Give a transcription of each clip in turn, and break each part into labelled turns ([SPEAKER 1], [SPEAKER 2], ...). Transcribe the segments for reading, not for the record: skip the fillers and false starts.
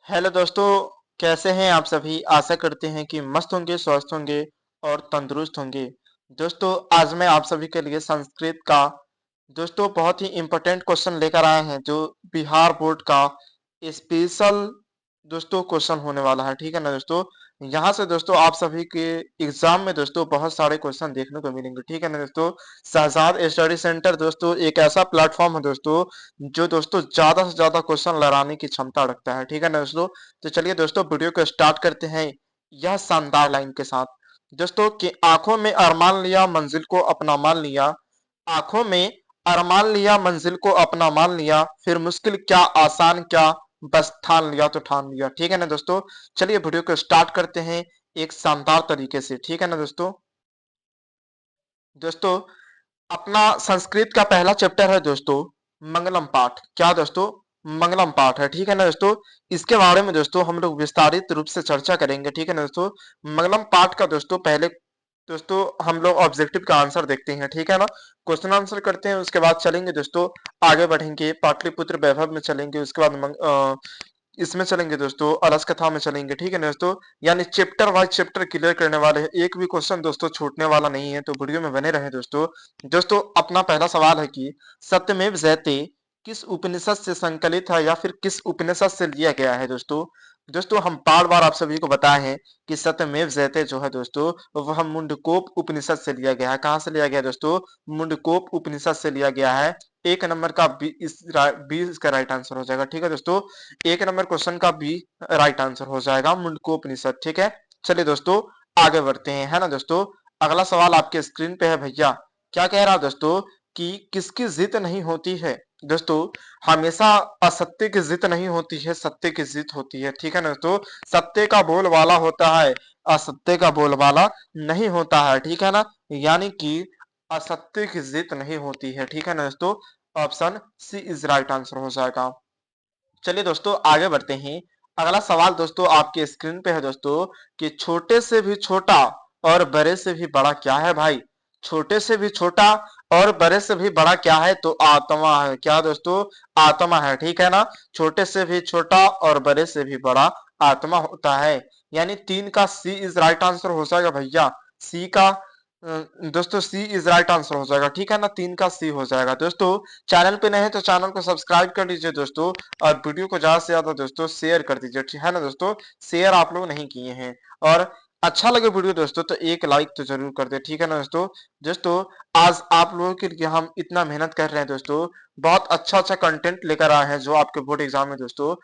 [SPEAKER 1] Hello दोस्तों, कैसे हैं आप सभी। आशा करते हैं कि मस्त होंगे, स्वस्थ होंगे और तंदुरुस्त होंगे। दोस्तों, आज मैं आप सभी के लिए संस्कृत का दोस्तों बहुत ही इम्पोर्टेंट क्वेश्चन लेकर आए हैं, जो बिहार बोर्ड का स्पेशल दोस्तों क्वेश्चन होने वाला है। ठीक है ना दोस्तों। यहाँ से दोस्तों आप सभी के एग्जाम में दोस्तों बहुत सारे क्वेश्चन देखने को मिलेंगे। ठीक है ना दोस्तों। शहजाद स्टडी सेंटर दोस्तों एक ऐसा प्लेटफॉर्म है दोस्तों, जो दोस्तों ज्यादा से ज्यादा क्वेश्चन लड़ाने की क्षमता रखता है। ठीक है ना दोस्तों। तो चलिए दोस्तों वीडियो को स्टार्ट करते हैं यह शानदार लाइन के साथ। दोस्तों कि आंखों में अरमान लिया, मंजिल को अपना मान लिया। आंखों में अरमान लिया, मंजिल को अपना मान लिया। फिर मुश्किल क्या आसान क्या, बस ठान लिया तो ठान लिया। ठीक है ना दोस्तों। चलिए वीडियो को स्टार्ट करते हैं एक शानदार तरीके से। ठीक है ना दोस्तों। दोस्तों, अपना संस्कृत का पहला चैप्टर है दोस्तों मंगलम पाठ। क्या दोस्तों? मंगलम पाठ है। ठीक है ना दोस्तों। इसके बारे में दोस्तों हम लोग विस्तारित रूप से चर्चा करेंगे। ठीक है ना दोस्तों। मंगलम पाठ का दोस्तों पहले दोस्तों हम लोग ऑब्जेक्टिव का आंसर देखते हैं। ठीक है ना। क्वेश्चन आंसर करते हैं, उसके बाद चलेंगे दोस्तों, आगे बढ़ेंगे, पाटलिपुत्र वैभव में चलेंगे, उसके बाद इसमें चलेंगे दोस्तों, अलस कथा में चलेंगे। ठीक है ना दोस्तों। यानी चैप्टर वाइज चैप्टर क्लियर करने वाले हैं, एक भी क्वेश्चन दोस्तों छूटने वाला नहीं है, तो वीडियो में बने रहे दोस्तों। दोस्तों, अपना पहला सवाल है कि सत्यमेव जयते किस उपनिषद से संकलित है या फिर किस उपनिषद से लिया गया है दोस्तों। दोस्तों, हम बार बार आप सभी को बताए हैं कि सत्यमेव जयते जो है दोस्तों, वह मुंडकोप उपनिषद से लिया गया है। कहाँ से लिया गया है दोस्तों? मुंडकोप उपनिषद से लिया गया है। एक नंबर का बी, इसका राइट आंसर हो जाएगा। ठीक है दोस्तों। एक नंबर क्वेश्चन का बी राइट आंसर हो जाएगा, मुंडकोपनिषद। ठीक है। चलिए दोस्तों आगे बढ़ते हैं, है ना दोस्तों। अगला सवाल आपके स्क्रीन पे है भैया। क्या कह रहा है दोस्तों कि किसकी जीत नहीं होती है। दोस्तों, हमेशा असत्य की जीत नहीं होती है, सत्य की जीत होती है। ठीक है ना दोस्तों। सत्य का बोलबाला होता है, असत्य का बोलबाला नहीं होता है। ठीक है ना। यानी कि असत्य की जीत नहीं होती है। ठीक है ना दोस्तों। Option C is right answer हो जाएगा। चलिए दोस्तों आगे बढ़ते हैं। अगला सवाल दोस्तों आपके स्क्रीन पे है दोस्तों कि छोटे से भी छोटा और बड़े से भी बड़ा क्या है भाई। छोटे से भी छोटा और बड़े से भी बड़ा क्या है, तो आत्मा है। क्या दोस्तों? आत्मा है। ठीक है ना। छोटे से भी छोटा और बड़े से भी बड़ा आत्मा होता है। यानी तीन का सी इज राइट आंसर हो जाएगा भैया। सी का दोस्तों सी इज राइट आंसर हो जाएगा। ठीक है ना। तीन का सी हो जाएगा दोस्तों। चैनल पे नए हैं तो चैनल को सब्सक्राइब कर लीजिए दोस्तों, और वीडियो को ज्यादा से ज्यादा दोस्तों शेयर कर दीजिए। ठीक है ना दोस्तों। शेयर आप लोग नहीं किए हैं, और अच्छा लगे वीडियो दोस्तों तो एक लाइक तो जरूर कर दे। ठीक है ना दोस्तों। दोस्तों, आज आप लोगों के लिए हम इतना मेहनत कर रहे हैं दोस्तों, बहुत अच्छा अच्छा कंटेंट लेकर आए हैं, जो आपके बोर्ड एग्जाम में दोस्तों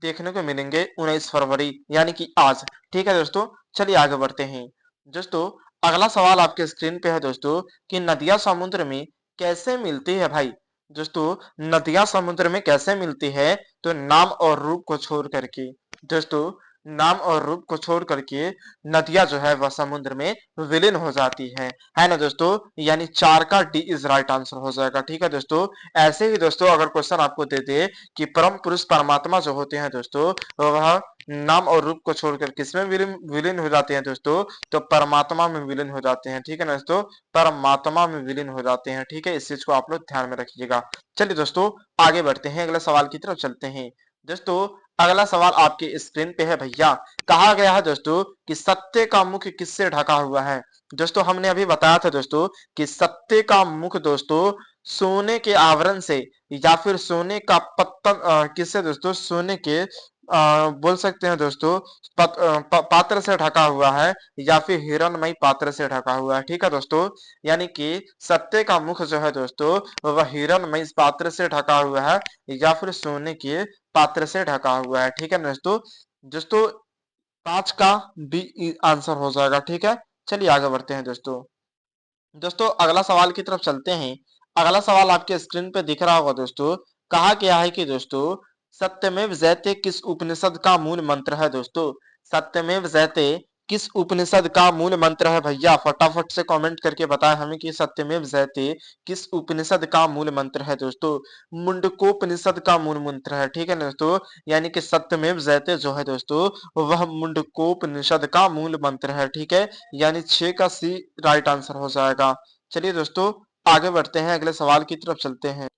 [SPEAKER 1] देखने को मिलेंगे 19 फरवरी, यानी कि आज। ठीक है दोस्तों। चलिए आगे बढ़ते हैं दोस्तों। अगला सवाल आपके स्क्रीन पे है दोस्तों कि नदियां समुद्र में कैसे मिलती है भाई। दोस्तों, नदियां समुद्र में कैसे मिलती है, तो नाम और रूप को छोड़ करके। दोस्तों, नाम और रूप को छोड़ करके नदियां जो है वह समुद्र में विलीन हो जाती है ना दोस्तों। यानी चार का डी इज राइट आंसर हो जाएगा। ठीक है दोस्तों। ऐसे ही दोस्तों अगर क्वेश्चन आपको दे दे कि परम पुरुष परमात्मा जो होते हैं दोस्तों, वह नाम और रूप को छोड़कर किसमें विलीन विलीन हो जाते हैं दोस्तों, तो परमात्मा में विलीन हो जाते हैं। ठीक है ना दोस्तों। परमात्मा में विलीन हो जाते हैं। ठीक है, इस चीज को आप लोग ध्यान में रखिएगा। चलिए दोस्तों आगे बढ़ते हैं, अगले सवाल की तरफ चलते हैं दोस्तों। अगला सवाल आपके स्क्रीन पे है भैया। कहा गया है दोस्तों कि सत्य का मुख किससे ढका हुआ है। दोस्तों, हमने अभी बताया था दोस्तों कि सत्य का मुख दोस्तों सोने के आवरण से या फिर सोने का पत्तन किससे दोस्तों, सोने के बोल सकते हैं दोस्तों पात्र से ढका हुआ है, या फिर हिरणमयी पात्र से ढका हुआ है। ठीक है दोस्तों। यानी कि सत्य का मुख जो है दोस्तों वह हिरणमयी पात्र से ढका हुआ है, या फिर सोने के पात्र से ढका हुआ है। ठीक है दोस्तों। दोस्तों, पांच का बी आंसर हो जाएगा। ठीक है। चलिए आगे बढ़ते हैं दोस्तों। दोस्तों, अगला सवाल की तरफ चलते हैं। अगला सवाल आपके स्क्रीन पे दिख रहा होगा दोस्तों। कहा गया है कि दोस्तों सत्यमेव जयते किस उपनिषद का मूल मंत्र है दोस्तों। सत्यमेव जयते किस उपनिषद का मूल मंत्र है भैया। फटाफट से कमेंट करके बताएं हमें कि सत्यमेव जयते किस उपनिषद का मूल मंत्र है दोस्तों। मुंडकोपनिषद का मूल मंत्र है। ठीक है ना दोस्तों। यानी कि सत्यमेव जयते जो है दोस्तों वह मुंडकोपनिषद का मूल मंत्र है। ठीक है। यानी 6 का सी राइट आंसर हो जाएगा। चलिए दोस्तों आगे बढ़ते हैं, अगले सवाल की तरफ चलते हैं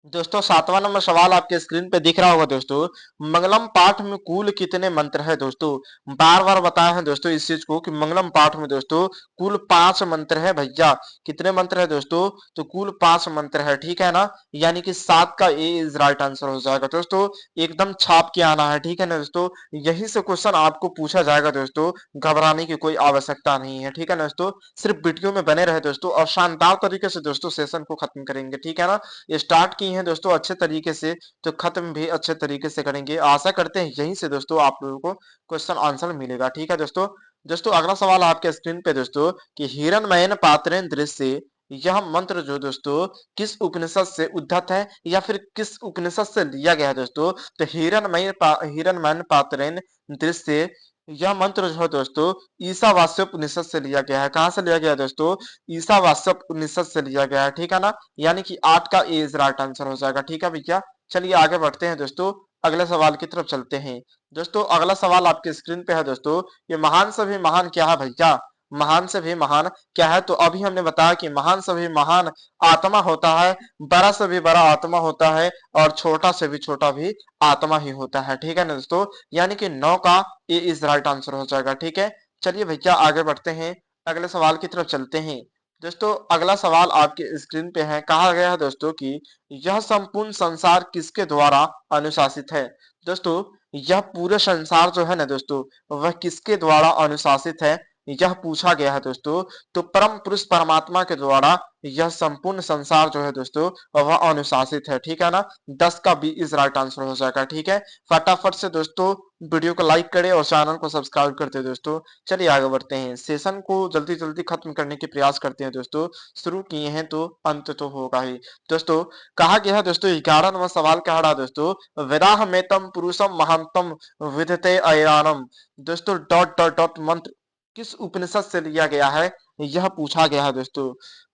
[SPEAKER 1] दोस्तों 7वां नंबर सवाल आपके स्क्रीन पे दिख रहा होगा दोस्तों। मंगलम पाठ में कुल कितने मंत्र है दोस्तों? बार बार बताया है दोस्तों इस चीज को कि मंगलम पाठ में दोस्तों कुल 5 मंत्र है भैया। कितने मंत्र है दोस्तों? तो कुल 5 मंत्र है, ठीक है ना। यानी कि 7 का ए इज राइट आंसर हो जाएगा दोस्तों। एकदम छाप के आना है, ठीक है ना दोस्तों। यही से क्वेश्चन आपको पूछा जाएगा दोस्तों, घबराने की कोई आवश्यकता नहीं है, ठीक है ना दोस्तों। सिर्फ वीडियो में बने रहे दोस्तों और शानदार तरीके से दोस्तों सेशन को खत्म करेंगे, ठीक है ना। स्टार्ट की हैं दोस्तों अच्छे तरीके से, तो खत्म भी अच्छे तरीके से करेंगे। आशा करते हैं यहीं से दोस्तों आप लोगों को क्वेश्चन आंसर मिलेगा, ठीक है दोस्तों। दोस्तों अगला सवाल आपके स्क्रीन पे दोस्तों कि हिरणमयन पात्रेण दृश्य, यह मंत्र जो दोस्तों किस उपनिषद से उद्धत है या फिर किस उपनिषद से लिया गया है दोस्तों? तो हिरणमयन पात्रेण दृश्य, यह मंत्र जो है दोस्तों ईशावास्योपनिषद से लिया गया है। कहां से लिया गया है दोस्तों? ईशावास्योपनिषद से लिया गया है, ठीक है ना। यानी कि 8 का ए इज राइट आंसर हो जाएगा, ठीक है भैया। चलिए आगे बढ़ते हैं दोस्तों, अगले सवाल की तरफ चलते हैं। दोस्तों अगला सवाल आपके स्क्रीन पे है दोस्तों, ये महान से भी महान क्या है भैया? महान से भी महान क्या है? तो अभी हमने बताया कि महान से भी महान आत्मा होता है, बड़ा से भी बड़ा आत्मा होता है और छोटा से भी छोटा भी आत्मा ही होता है, ठीक है ना दोस्तों। यानी कि 9 का ए इज राइट आंसर हो जाएगा, ठीक है। चलिए भैया आगे बढ़ते हैं, अगले सवाल की तरफ चलते हैं। दोस्तों अगला सवाल आपके स्क्रीन पे है, कहा गया है दोस्तों कि यह संपूर्ण संसार किसके द्वारा अनुशासित है? दोस्तों यह पूरे संसार जो है ना दोस्तों, वह किसके द्वारा अनुशासित है, यह पूछा गया है दोस्तों। तो परम पुरुष परमात्मा के द्वारा यह संपूर्ण संसार जो है दोस्तों वह अनुशासित है, ठीक है ना। 10 का बी इज राइट आंसर हो जाएगा, ठीक है। फटाफट से दोस्तों वीडियो को लाइक करें और चैनल को सब्सक्राइब करते हैं दोस्तों। चलिए आगे बढ़ते हैं, सेशन को जल्दी जल्दी खत्म करने के प्रयास करते हैं दोस्तों। शुरू किए हैं तो अंत तो होगा ही। दोस्तों कहा गया है दोस्तों 11 नंबर सवाल कह रहा है दोस्तों, विराह मेतम पुरुषम महांतम विदते अयानम। दोस्तों डॉट डॉट डॉट मंत्र किस उपनिषद से लिया गया है, यह पूछा गया है दोस्तों।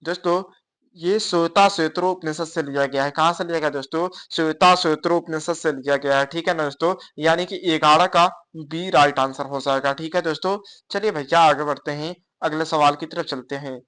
[SPEAKER 1] दोस्तों ये श्वेता श्वेत्रोपनिषद से लिया गया है। कहां से लिया गया दोस्तों? श्वेता श्वेत्रोपनिषद से लिया गया है, ठीक है ना दोस्तों। यानी कि 11 का बी राइट आंसर हो जाएगा, ठीक है दोस्तों। चलिए भैया आगे बढ़ते हैं, अगले सवाल की तरफ चलते हैं।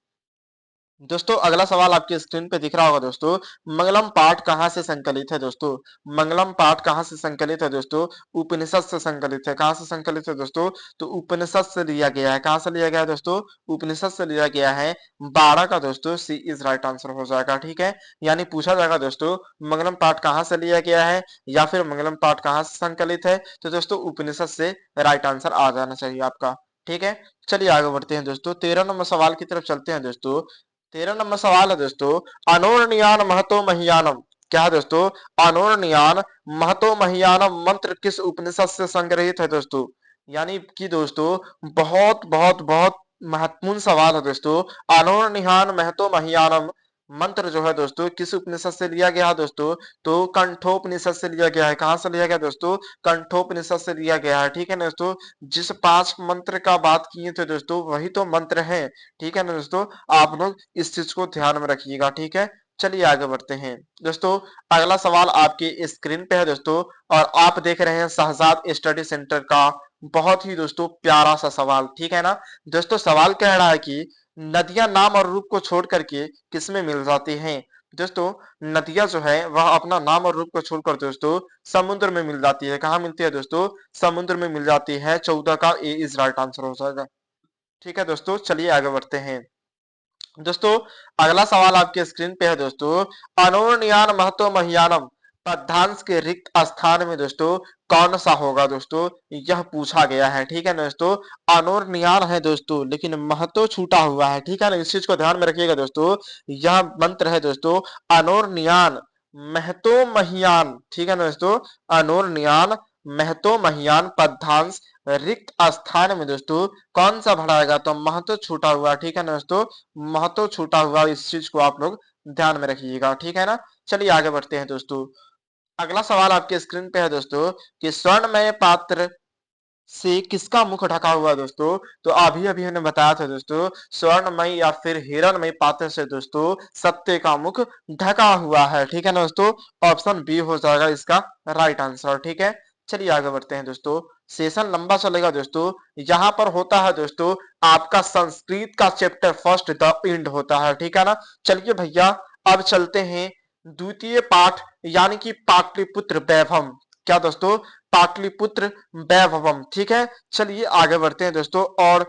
[SPEAKER 1] दोस्तों अगला सवाल आपकी स्क्रीन पे दिख रहा होगा दोस्तों, मंगलम पाठ कहाँ से संकलित है दोस्तों? मंगलम पाठ कहाँ से संकलित है दोस्तों? उपनिषद से संकलित है। कहाँ से संकलित है दोस्तों? तो उपनिषद से लिया गया है। कहाँ से लिया गया है दोस्तों? उपनिषद से लिया गया है। 12 का दोस्तों सी इज राइट आंसर हो जाएगा, ठीक है। यानी पूछा जाएगा दोस्तों मंगलम पाठ कहाँ से लिया गया है या फिर मंगलम पाठ कहाँ से संकलित है, तो दोस्तों उपनिषद से राइट आंसर आ जाना चाहिए आपका, ठीक है। चलिए आगे बढ़ते हैं दोस्तों, 13 नंबर सवाल की तरफ चलते हैं दोस्तों। 13 नंबर सवाल है दोस्तों, अनोरणीयान महतो महियानम, क्या है दोस्तों? अनोरणीयान महतो महियानम मंत्र किस उपनिषद से संग्रहित है दोस्तों? यानी कि दोस्तों बहुत बहुत बहुत महत्वपूर्ण सवाल है दोस्तों। अनोरणीयान महतो महियानम मंत्र जो है दोस्तों किस उपनिषद से लिया गया है दोस्तों? तो कंठोपनिषद से लिया गया है। कहां से लिया गया दोस्तों? कंठोपनिषद से लिया गया है, ठीक है ना दोस्तों। जिस 5 मंत्र का बात किए थे दोस्तों वही तो मंत्र है, ठीक है ना दोस्तों। आप लोग इस चीज को ध्यान में रखिएगा, ठीक है। चलिए आगे बढ़ते हैं दोस्तों, अगला सवाल आपके स्क्रीन पे है दोस्तों और आप देख रहे हैं शहजाद स्टडी सेंटर का बहुत ही दोस्तों प्यारा सा सवाल, ठीक है ना। दोस्तों सवाल कह रहा है कि नदियां नाम और रूप को छोड़ करके किसमें मिल जाती हैं? दोस्तों नदियां जो है वह अपना नाम और रूप को छोड़कर दोस्तों समुद्र में मिल जाती है। कहाँ मिलती है दोस्तों? समुद्र में मिल जाती है। 14 का ए इज राइट आंसर हो जाएगा, ठीक है दोस्तों। चलिए आगे बढ़ते हैं दोस्तों, अगला सवाल आपके स्क्रीन पे है दोस्तों, अनोरणीयान महतो महियानम पद्यांश के रिक्त स्थान में दोस्तों कौन सा होगा दोस्तों? यह पूछा गया है, ठीक है ना दोस्तों। अनोरणीयान है दोस्तों लेकिन महतो छूटा हुआ है, ठीक है ना। इस चीज को ध्यान में रखिएगा दोस्तों। यह मंत्र है दोस्तों अनोरणीयान महतो महियान, ठीक है ना दोस्तों। अनोरणीयान महतो महियान पद्यांश रिक्त स्थान में दोस्तों कौन सा भराएगा? तो महतो छूटा हुआ, ठीक है ना दोस्तों। महत्व छूटा हुआ, इस चीज को आप लोग ध्यान में रखिएगा, ठीक है ना। चलिए आगे बढ़ते हैं दोस्तों, अगला सवाल आपके स्क्रीन पे है दोस्तों कि स्वर्णमय पात्र से किसका मुख ढका हुआ है दोस्तों? तो अभी अभी हमने बताया था दोस्तों स्वर्णमय या फिर हिरणमय पात्र से दोस्तों सत्य का मुख ढका हुआ है, ठीक है ना दोस्तों। ऑप्शन बी हो जाएगा इसका राइट आंसर, ठीक है। चलिए आगे बढ़ते हैं दोस्तों, सेशन लंबा चलेगा दोस्तों। यहाँ पर होता है दोस्तों आपका संस्कृत का चैप्टर फर्स्ट द एंड होता है, ठीक है ना। चलिए भैया अब चलते हैं द्वितीय पाठ यानी कि पाटलिपुत्र वैभव। क्या दोस्तों? पाटलिपुत्र वैभवम। ठीक है, चलिए आगे बढ़ते हैं दोस्तों। और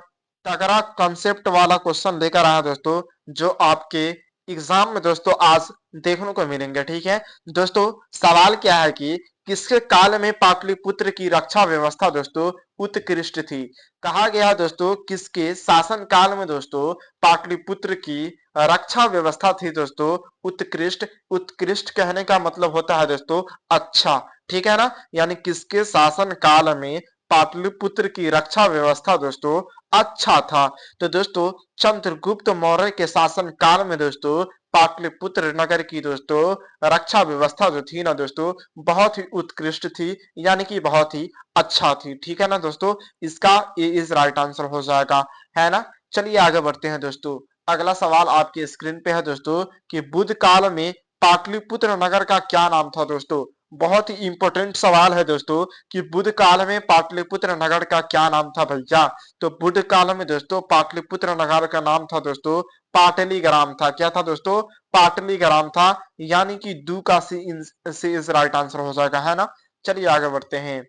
[SPEAKER 1] तगड़ा कंसेप्ट वाला क्वेश्चन लेकर आया दोस्तों, जो आपके एग्जाम में दोस्तों आज देखने को मिलेंगे। ठीक है दोस्तों, सवाल क्या है कि किसके काल में पाटलिपुत्र की रक्षा व्यवस्था दोस्तों उत्कृष्ट थी? कहा गया दोस्तों किसके शासन काल में दोस्तों पाटलिपुत्र की रक्षा व्यवस्था थी दोस्तों उत्कृष्ट। उत्कृष्ट कहने का मतलब होता है दोस्तों अच्छा। ठीक है ना, यानी किसके शासन काल में पाटलिपुत्र की रक्षा व्यवस्था दोस्तों अच्छा था? तो दोस्तों चंद्रगुप्त मौर्य के शासन काल में दोस्तों पाटलिपुत्र नगर की दोस्तों रक्षा व्यवस्था जो थी ना दोस्तों बहुत ही उत्कृष्ट थी, यानी कि बहुत ही अच्छा थी। ठीक है ना दोस्तों, इसका ए इज राइट आंसर हो जाएगा, है ना। चलिए आगे बढ़ते हैं दोस्तों। अगला सवाल आपके स्क्रीन पे है दोस्तों कि बुद्ध काल में पाटलिपुत्र नगर का क्या नाम था दोस्तों? बहुत ही इंपॉर्टेंट सवाल है दोस्तों कि बुद्ध काल में पाटलिपुत्र नगर का क्या नाम था भैया? तो बुद्ध काल में दोस्तों पाटलिपुत्र नगर का नाम था दोस्तों पाटलीग्राम था। क्या था दोस्तों? पाटलीग्राम था, यानी कि दू का सी इज राइट आंसर हो जाएगा, है ना। चलिए आगे बढ़ते हैं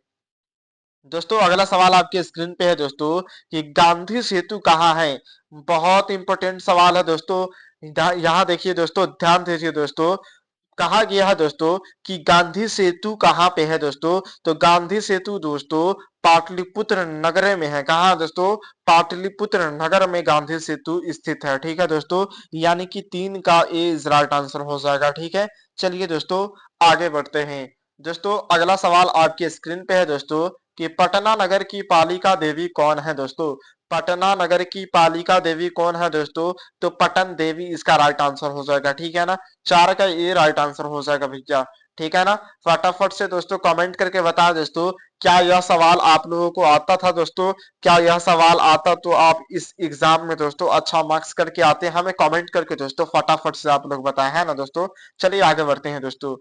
[SPEAKER 1] दोस्तों। अगला सवाल आपके स्क्रीन पे है दोस्तों कि गांधी सेतु कहाँ है? बहुत इंपॉर्टेंट सवाल है दोस्तों। यहाँ देखिए दोस्तों, ध्यान दीजिए दोस्तों। कहा गया है दोस्तों कि गांधी सेतु कहाँ पे है दोस्तों? तो गांधी सेतु दोस्तों पाटलिपुत्र नगर में है। कहाँ है दोस्तों? पाटलिपुत्र नगर में गांधी सेतु स्थित है। ठीक है दोस्तों, यानी कि 3 का ए इज राइट आंसर हो जाएगा। ठीक है, चलिए दोस्तों आगे बढ़ते हैं दोस्तों। अगला सवाल आपके स्क्रीन पे है दोस्तों कि पटना नगर की पालिका देवी कौन है दोस्तों? पटना नगर की पालिका देवी कौन है दोस्तों? तो पटन देवी इसका राइट आंसर हो जाएगा। ठीक है ना, 4 का ये राइट आंसर हो जाएगा भैया। ठीक है ना, फटाफट से दोस्तों कमेंट करके बता दोस्तों, क्या यह सवाल आप लोगों को आता था दोस्तों? क्या यह सवाल आता तो आप इस एग्जाम में दोस्तों अच्छा मार्क्स करके आते हैं? हमें कमेंट करके दोस्तों फटाफट से आप लोग बताए, है ना दोस्तों। चलिए आगे बढ़ते हैं दोस्तों।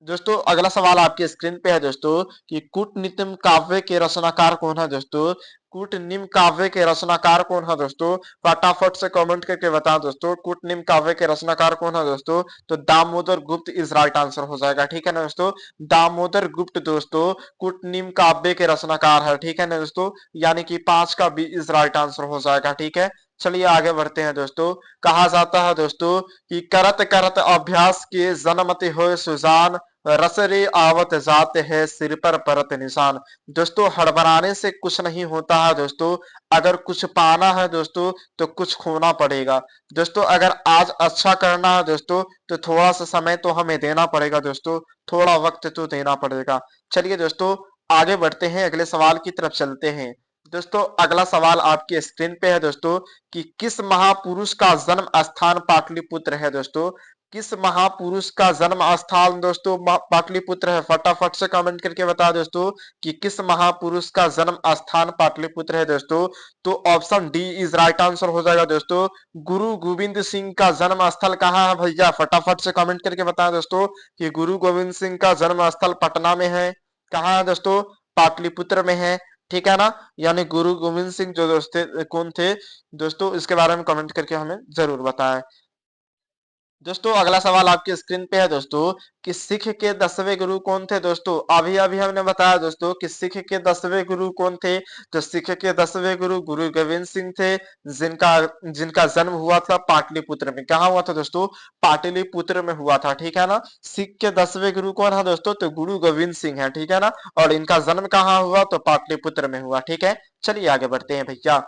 [SPEAKER 1] दोस्तों अगला सवाल आपके स्क्रीन पे है दोस्तों कि कूटनीतिम काव्य के रचनाकार कौन है दोस्तों? कूटनिम काव्य के रचनाकार कौन है दोस्तों? फटाफट से कमेंट करके बताओ दोस्तों, कूटनिम काव्य के रचनाकार कौन है दोस्तों? तो दामोदर गुप्त इज राइट आंसर हो जाएगा। ठीक है ना दोस्तों, दामोदर गुप्त दोस्तों कूटनिम काव्य के रचनाकार है। ठीक है ना दोस्तों, यानी कि 5 का बी इज राइट आंसर हो जाएगा। ठीक है, चलिए आगे बढ़ते हैं दोस्तों। कहा जाता है दोस्तों कि करत करत अभ्यास के जन्मति होए सुजान, रसरे आवत जाते हैं सिर पर परत निशान। दोस्तों हड़बड़ाने से कुछ नहीं होता है दोस्तों, अगर कुछ पाना है दोस्तों तो कुछ खोना पड़ेगा। दोस्तों अगर आज अच्छा करना है दोस्तों तो थोड़ा सा समय तो हमें देना पड़ेगा दोस्तों, थोड़ा वक्त तो देना पड़ेगा। चलिए दोस्तों आगे बढ़ते हैं, अगले सवाल की तरफ चलते हैं दोस्तों। अगला सवाल आपकी स्क्रीन पे है दोस्तों कि किस महापुरुष का जन्म स्थान पाटलिपुत्र है दोस्तों? किस महापुरुष का जन्म स्थान दोस्तों पाटलिपुत्र है? फटाफट से कमेंट करके बता दोस्तों कि किस महापुरुष का जन्म स्थान पाटलिपुत्र है दोस्तों। तो option D is right answer हो जाएगा दोस्तों, गुरु गोविंद सिंह का जन्म स्थल कहाँ है भैया? फटाफट से कमेंट करके बताएं दोस्तों कि गुरु गोविंद सिंह का जन्म स्थल पटना में है। कहाँ है दोस्तों? पाटलिपुत्र में है। ठीक है ना, यानी गुरु गोविंद सिंह जो दोस्तों कौन थे दोस्तों, इसके बारे में कमेंट करके हमें जरूर बताएं दोस्तों। अगला सवाल आपकी स्क्रीन पे है दोस्तों कि सिख के 10वें गुरु कौन थे दोस्तों? अभी अभी हमने बताया दोस्तों कि सिख के 10वें गुरु कौन थे। तो सिख के 10वें गुरु गुरु गोविंद सिंह थे, जिनका जिनका जन्म हुआ था पाटलिपुत्र में। कहाँ हुआ था दोस्तों? पाटलिपुत्र में हुआ था। ठीक है ना, सिख के 10वें गुरु कौन है दोस्तों? तो गुरु गोविंद सिंह है। ठीक है ना, और इनका जन्म कहाँ हुआ? तो पाटलिपुत्र में हुआ। ठीक है, चलिए आगे बढ़ते हैं भैया।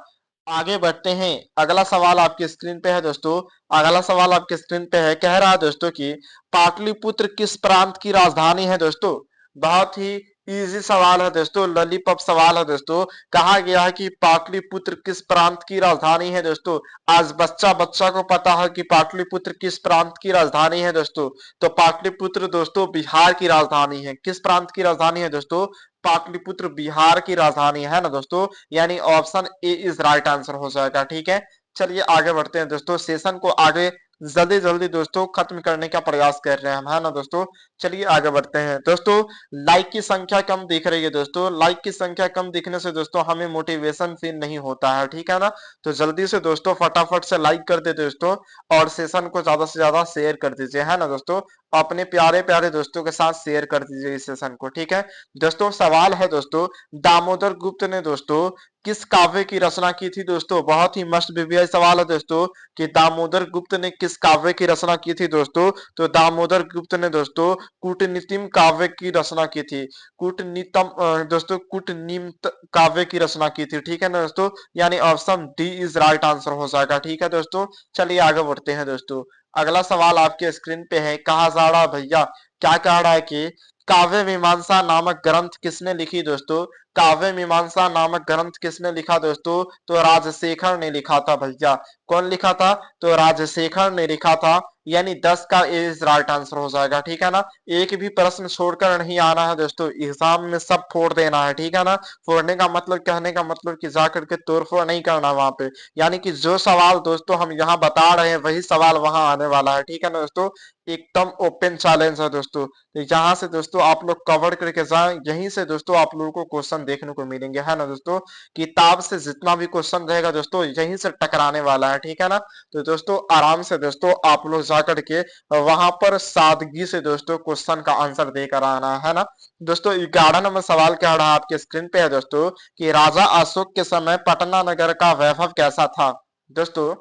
[SPEAKER 1] आगे बढ़ते हैं, अगला सवाल आपकी स्क्रीन पे है दोस्तों। अगला सवाल आपके स्क्रीन पे है, कह रहा है दोस्तों कि पाटलिपुत्र किस प्रांत की राजधानी है दोस्तों? बहुत ही इजी सवाल है दोस्तों, लॉलीपॉप सवाल है दोस्तों। कहा गया है कि पाटलिपुत्र किस प्रांत की राजधानी है दोस्तों? आज बच्चा बच्चा को पता है कि पाटलिपुत्र किस प्रांत की राजधानी है दोस्तों। तो पाटलिपुत्र दोस्तों बिहार की राजधानी है। किस प्रांत की राजधानी है दोस्तों? पाटलिपुत्र बिहार की राजधानी है ना दोस्तों, यानी option A is right answer हो जाएगा। ठीक है, चलिए आगे बढ़ते हैं दोस्तों। सेशन को आगे जल्दी जल्दी दोस्तों खत्म करने का प्रयास कर रहे हैं हम, है ना दोस्तों। चलिए आगे बढ़ते हैं दोस्तों। लाइक की संख्या कम दिख रही है दोस्तों, लाइक की संख्या कम दिखने से दोस्तों हमें मोटिवेशन फील नहीं होता है, ठीक है ना। तो जल्दी से दोस्तों फटाफट से लाइक कर दे दोस्तों, और सेशन को ज्यादा से ज्यादा शेयर कर दीजिए, है ना दोस्तों। अपने प्यारे प्यारे दोस्तों के साथ शेयर कर दीजिए इस सेशन को, ठीक है दोस्तों। सवाल है दोस्तों, दामोदर गुप्त ने दोस्तों किस काव्य की रचना की थी दोस्तों। बहुत ही मस्त बीबीआई सवाल है दोस्तों कि दामोदर गुप्त ने किस काव्य की रचना की थी दोस्तों। तो दामोदर गुप्त ने दोस्तों कूटनीतिम काव्य की रचना की थी। कूटनीतम दोस्तों कूटनीमत काव्य की रचना की थी, ठीक है ना दोस्तों। यानी option D is right answer हो जाएगा, ठीक है दोस्तों। चलिए आगे बढ़ते हैं दोस्तों। अगला सवाल आपके स्क्रीन पे है, कहा जा रहा भैया, क्या कह रहा है कि काव्य मीमांसा नामक ग्रंथ किसने लिखी दोस्तों। काव्य मीमांसा नामक ग्रंथ किसने लिखा दोस्तों। तो राजशेखर ने लिखा था भैया। कौन लिखा था। तो राजशेखर ने लिखा था। यानी 10 का इज राइट आंसर हो जाएगा, ठीक है ना। एक भी प्रश्न छोड़कर नहीं आना है दोस्तों, एग्जाम में सब फोड़ देना है, ठीक है ना। फोड़ने का मतलब, कहने का मतलब कि जाकर के तोड़फोड़ नहीं करना वहां पे। यानी कि जो सवाल दोस्तों हम यहाँ बता रहे हैं वही सवाल वहां आने वाला है, ठीक है ना दोस्तों। एकदम ओपन चैलेंज है दोस्तों। तो यहाँ से दोस्तों आप लोग कवर करके जाएं, यहीं से दोस्तों आप लोगों को क्वेश्चन देखने को मिलेंगे, है ना दोस्तों। किताब से जितना भी क्वेश्चन रहेगा दोस्तों यहीं से टकराने वाला है, ठीक है ना। तो दोस्तों आराम से दोस्तों आप लोग जाकर के वहां पर सादगी से दोस्तों क्वेश्चन का आंसर देकर आना है ना दोस्तों। 11 नंबर सवाल क्या रहा आपके स्क्रीन पे है दोस्तों कि राजा अशोक के समय पटना नगर का वैभव कैसा था दोस्तों।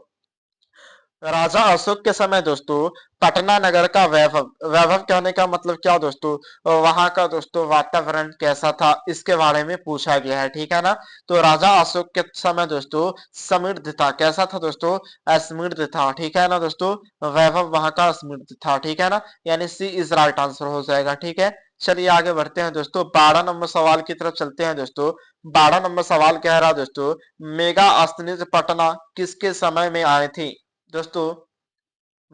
[SPEAKER 1] राजा अशोक के समय दोस्तों पटना नगर का वैभव, वैभव कहने का मतलब क्या दोस्तों, वहां का दोस्तों वातावरण कैसा था इसके बारे में पूछा गया है, ठीक है ना। तो राजा अशोक के समय दोस्तों समृद्ध था, कैसा था दोस्तों, समृद्ध था, ठीक है ना दोस्तों। वैभव वहां का समृद्ध था, ठीक है ना। यानी सी इज राइट आंसर हो जाएगा, ठीक है। चलिए आगे बढ़ते हैं दोस्तों, 12 नंबर सवाल की तरफ चलते हैं दोस्तों। 12 नंबर सवाल कह रहा दोस्तों, मेगा अस्तनिज पटना किसके समय में आए थे दोस्तों।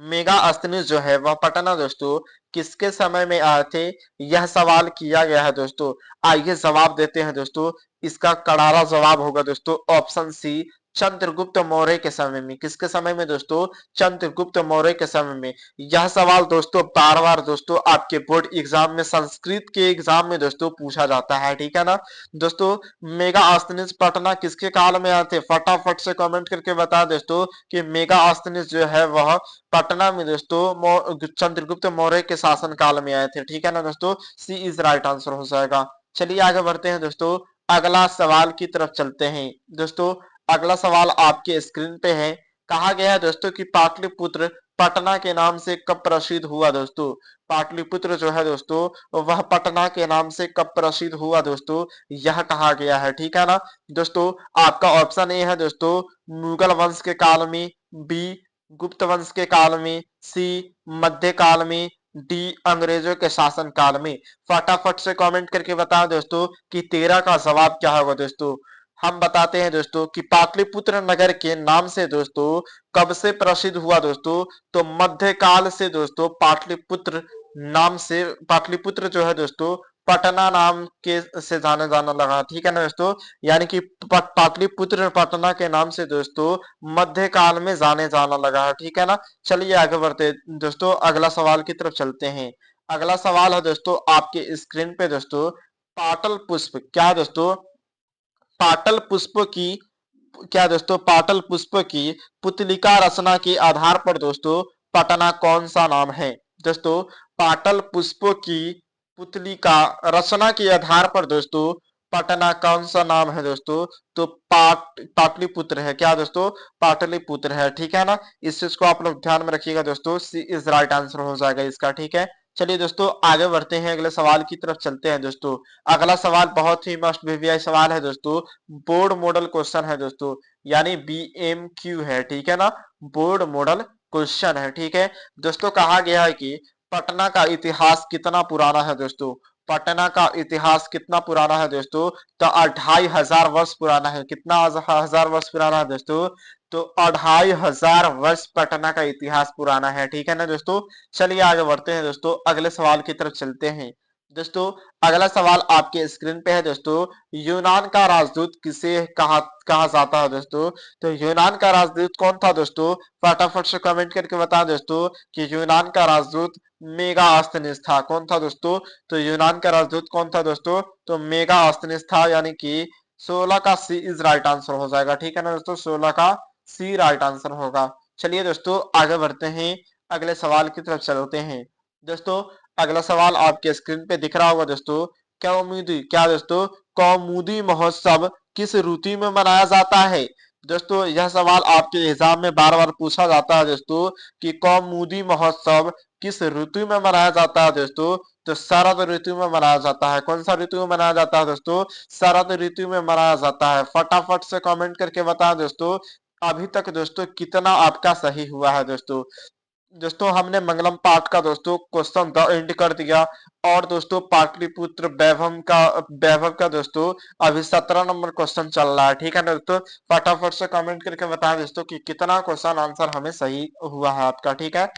[SPEAKER 1] मेगा अस्तनीज जो है वह पटना दोस्तों किसके समय में आए थे, यह सवाल किया गया है दोस्तों। आइए जवाब देते हैं दोस्तों। इसका करारा जवाब होगा दोस्तों ऑप्शन सी, चंद्रगुप्त मौर्य के समय में। किसके समय में दोस्तों, चंद्रगुप्त मौर्य के समय में। यह सवाल दोस्तों बार बार दोस्तों आपके बोर्ड एग्जाम में, संस्कृत के एग्जाम में दोस्तों पूछा जाता है, ठीक है ना दोस्तों। मेगा अस्तनीज पटना किसके काल में आए थे, फटाफट से कमेंट करके बता दोस्तों कि मेगा अस्तनीज जो है वह पटना में दोस्तों चंद्रगुप्त मौर्य के शासन काल में आए थे, ठीक है ना दोस्तों। सी इज राइट आंसर हो जाएगा। चलिए आगे बढ़ते हैं दोस्तों, अगला सवाल की तरफ चलते हैं दोस्तों। अगला सवाल आपके स्क्रीन पे है, कहा गया है दोस्तों कि पाटलिपुत्र पटना के नाम से कब प्रसिद्ध हुआ दोस्तों। पाटलिपुत्र जो है दोस्तों वह पटना के नाम से कब प्रसिद्ध हुआ दोस्तों, यह कहा गया है, ठीक है ना दोस्तों। आपका ऑप्शन ए है दोस्तों मुगल वंश के काल में, बी गुप्त वंश के काल में, सी मध्य काल में, डी अंग्रेजों के शासन काल में। फटाफट से कमेंट करके बताओ दोस्तों कि 13 का जवाब क्या होगा दोस्तों। हम बताते हैं दोस्तों कि पाटलिपुत्र नगर के नाम से दोस्तों कब से प्रसिद्ध हुआ दोस्तों। तो मध्यकाल से दोस्तों पाटलिपुत्र नाम से, पाटलिपुत्र जो है दोस्तों पटना नाम के से जाने जाना लगा, ठीक है ना दोस्तों। यानी कि पाटलिपुत्र पटना के नाम से दोस्तों मध्यकाल में जाने जाना लगा है, ठीक है ना। चलिए आगे बढ़ते दोस्तों, अगला सवाल की तरफ चलते हैं। अगला सवाल है दोस्तों आपके स्क्रीन पे दोस्तों, पाटल पुष्प क्या दोस्तों, पाटल पुष्प की, क्या दोस्तों पाटल पुष्प की पुतलिका रचना के आधार पर दोस्तों पटना कौन सा नाम है दोस्तों। पाटल पुष्प की पुतलिका रचना के आधार पर दोस्तों पटना कौन सा नाम है दोस्तों। तो पाटलिपुत्र है, क्या दोस्तों, पाटलिपुत्र है, ठीक है ना। इस चीज को आप लोग ध्यान में रखिएगा दोस्तों, सी इज राइट आंसर हो जाएगा इसका, ठीक है। चलिए दोस्तों आगे बढ़ते हैं, अगले सवाल की तरफ चलते हैं दोस्तों। अगला सवाल बहुत ही मस्ट बीवीआई सवाल है दोस्तों, बोर्ड मॉडल क्वेश्चन है दोस्तों, यानी BMQ है, ठीक है ना। बोर्ड मॉडल क्वेश्चन है, ठीक है दोस्तों। कहा गया है कि पटना का इतिहास कितना पुराना है दोस्तों। पटना का इतिहास कितना पुराना है दोस्तों। तो 2500 वर्ष पुराना है। कितना हजार वर्ष पुराना है दोस्तों। तो 2500 वर्ष पटना का इतिहास पुराना है, ठीक है ना दोस्तों। चलिए आगे बढ़ते हैं दोस्तों, अगले सवाल की तरफ चलते हैं। दोस्तों अगला सवाल आपके स्क्रीन पे है दोस्तों, यूनान का राजदूत किसे कहा कहा जाता है दोस्तों? तो यूनान का राजदूत कौन था दोस्तों? फटाफट से कमेंट करके बताएं दोस्तों कि यूनान का राजदूत मेगास्थनीज था। कौन था दोस्तों? तो यूनान का राजदूत कौन था दोस्तों? तो मेगास्थनीज था, यानी कि 16 का सी इज राइट आंसर हो जाएगा। ठीक है ना दोस्तों, 16 का सी राइट आंसर होगा। चलिए दोस्तों आगे बढ़ते हैं, अगले सवाल की तरफ चलते हैं। दोस्तों अगला सवाल आपके स्क्रीन पे दिख रहा होगा दोस्तों, क्या दोस्तों कौमुदी महोत्सव किस ऋतु में मनाया जाता है? दोस्तों यह सवाल आपके एग्जाम में बार बार पूछा जाता है दोस्तों कि कौमुदी महोत्सव किस ऋतु में मनाया जाता है दोस्तों? तो शरद ऋतु में मनाया जाता है। कौन सा ऋतु में मनाया जाता है दोस्तों? शरद ऋतु में मनाया जाता है। फटाफट से कमेंट करके बताएं दोस्तों अभी तक दोस्तों कितना आपका सही हुआ है। दोस्तों दोस्तों हमने मंगलम पाठ का दोस्तों क्वेश्चन द एंड कर दिया, और दोस्तों पाटलिपुत्र वैभव का दोस्तों अभी 17 नंबर क्वेश्चन चल रहा है। ठीक है ना दोस्तों, फटाफट से कमेंट करके बताएं दोस्तों कि कितना क्वेश्चन आंसर हमें सही हुआ है आपका। ठीक है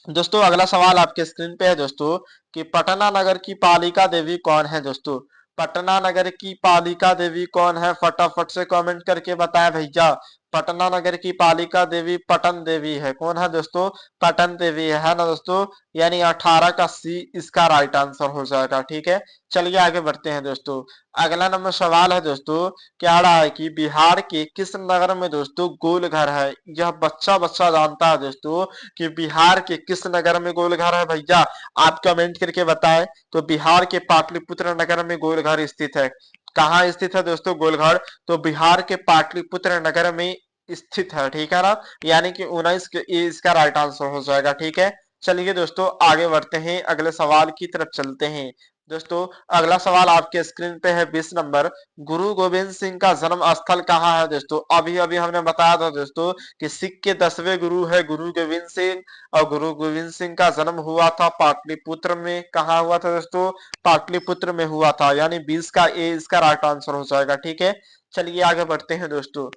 [SPEAKER 1] दोस्तों अगला सवाल आपके स्क्रीन पे है दोस्तों कि पटना नगर की पालिका देवी कौन है? दोस्तों पटना नगर की पालिका देवी कौन है? फटाफट से कमेंट करके बताएं भैया। पटना नगर की पालिका देवी पटन देवी है। कौन है दोस्तों? पटन देवी है ना दोस्तों, यानी 18 का सी इसका राइट आंसर हो जाएगा। ठीक है चलिए आगे बढ़ते हैं दोस्तों। अगला नंबर सवाल है दोस्तों, क्या रहा है कि बिहार के किस नगर में दोस्तों गोल घर है? यह बच्चा बच्चा जानता है दोस्तों कि बिहार के किस नगर में गोल घर है भैया, आप कमेंट करके बताएं। तो बिहार के पाटलिपुत्र नगर में गोल घर स्थित है। कहाँ स्थित है दोस्तों गोल घर? तो बिहार के पाटलिपुत्र नगर में स्थित है। ठीक है ना, यानी कि 19 के ये इसका राइट आंसर हो जाएगा। ठीक है चलिए दोस्तों आगे बढ़ते हैं, अगले सवाल की तरफ चलते हैं। दोस्तों अगला सवाल आपके स्क्रीन पे है 20 नंबर, गुरु गोविंद सिंह का जन्म स्थल कहाँ है? दोस्तों अभी अभी हमने बताया था दोस्तों कि सिख के 10वें गुरु है गुरु गोविंद सिंह, और गुरु गोविंद सिंह का जन्म हुआ था पाटलिपुत्र में। कहाँ हुआ था दोस्तों? पाटलिपुत्र में हुआ था, यानी 20 का ए इसका राइट आंसर हो जाएगा। ठीक है चलिए आगे बढ़ते हैं दोस्तों।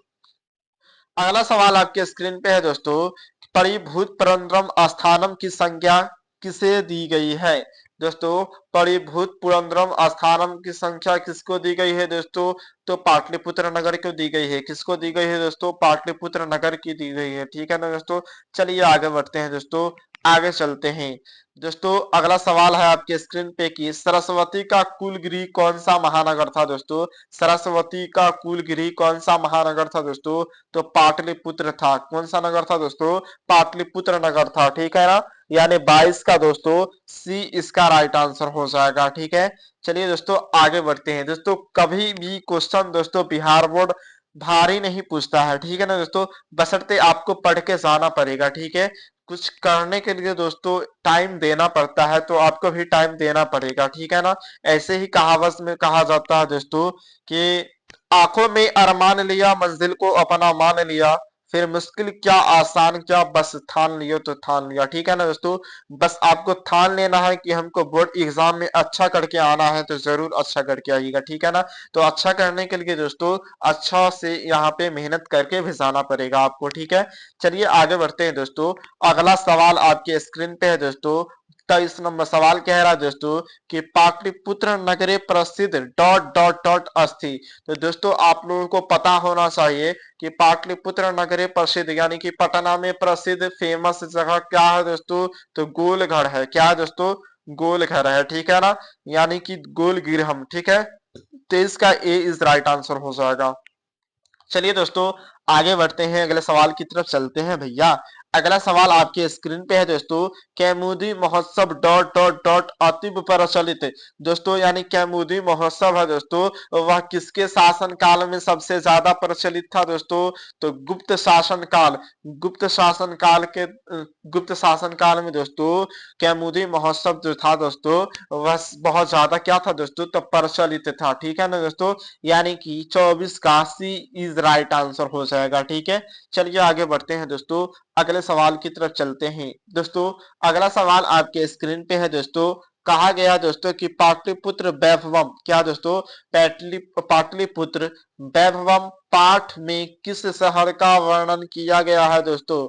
[SPEAKER 1] अगला सवाल आपके स्क्रीन पे है दोस्तों, परिभूत पुरंदरम स्थानम की संख्या किसे दी गई है? दोस्तों परिभूत पुरंदरम स्थानम की संख्या किसको दी गई है दोस्तों? तो पाटलिपुत्र नगर को दी गई है। किसको दी गई है दोस्तों? पाटलिपुत्र नगर की दी गई है। ठीक है ना दोस्तों, चलिए आगे बढ़ते हैं दोस्तों, आगे चलते हैं। दोस्तों अगला सवाल है आपके स्क्रीन पे कि सरस्वती का कुलगिरी कौन सा महानगर था? दोस्तों सरस्वती का कुलगिरी कौन सा महानगर था दोस्तों? तो पाटलिपुत्र था। कौन सा नगर था दोस्तों? पाटलिपुत्र नगर था। ठीक है ना, यानी 22 का दोस्तों सी इसका राइट आंसर हो जाएगा। ठीक है चलिए दोस्तों आगे बढ़ते हैं। दोस्तों कभी भी क्वेश्चन दोस्तों बिहार बोर्ड भारी नहीं पूछता है। ठीक है ना दोस्तों, बशर्ते आपको पढ़ के जाना पड़ेगा। ठीक है कुछ करने के लिए दोस्तों टाइम देना पड़ता है, तो आपको भी टाइम देना पड़ेगा। ठीक है ना, ऐसे ही कहावत में कहा जाता है दोस्तों कि आंखों में अरमान लिया मंजिल को अपना मान लिया, फिर मुश्किल क्या आसान क्या बस ठान लियो तो ठान लिया। ठीक है ना दोस्तों, बस आपको ठान लेना है कि हमको बोर्ड एग्जाम में अच्छा करके आना है, तो जरूर अच्छा करके आइएगा। ठीक है ना, तो अच्छा करने के लिए दोस्तों अच्छा से यहाँ पे मेहनत करके भी जाना पड़ेगा आपको। ठीक है चलिए आगे बढ़ते हैं दोस्तों। अगला सवाल आपके स्क्रीन पे है दोस्तों, 23 नंबर सवाल कह रहा है दोस्तों कि पाटलिपुत्र नगरे प्रसिद्ध डॉट डॉट डॉट अस्थि। तो दोस्तों आप लोगों को पता होना चाहिए कि पाटलिपुत्र नगरे प्रसिद्ध यानी कि पटना में प्रसिद्ध फेमस जगह क्या है दोस्तों? तो गोलघर है। क्या है दोस्तों? गोलघर है। ठीक है ना, यानी कि गोल गिरहम। ठीक है तो इसका ए इज राइट आंसर हो जाएगा। चलिए दोस्तों आगे बढ़ते हैं, अगले सवाल की तरफ चलते हैं भैया। अगला सवाल आपके स्क्रीन पे है दोस्तों, कैमुदी महोत्सव डॉट डॉट डॉट अतीब प्रचलित। दोस्तों यानी कैमुदी महोत्सव है दोस्तों, वह किसके शासन काल में सबसे ज्यादा प्रचलित था? दोस्तों तो गुप्त शासन काल, गुप्त शासन काल के गुप्त शासन काल में दोस्तों कैमुदी महोत्सव जो था दोस्तों वह बहुत ज्यादा क्या था दोस्तों? तो प्रचलित था। ठीक है ना दोस्तों, यानी कि 24 का सी इज राइट आंसर हो जाएगा। ठीक है चलिए आगे बढ़ते हैं दोस्तों, अगले सवाल की तरफ चलते हैं। दोस्तों अगला सवाल आपके स्क्रीन पे है दोस्तों, कहा गया दोस्तों कि पाटलिपुत्र वैभवम, क्या दोस्तों? पाटलिपुत्र वैभवम पाठ में किस शहर का वर्णन किया गया है दोस्तों?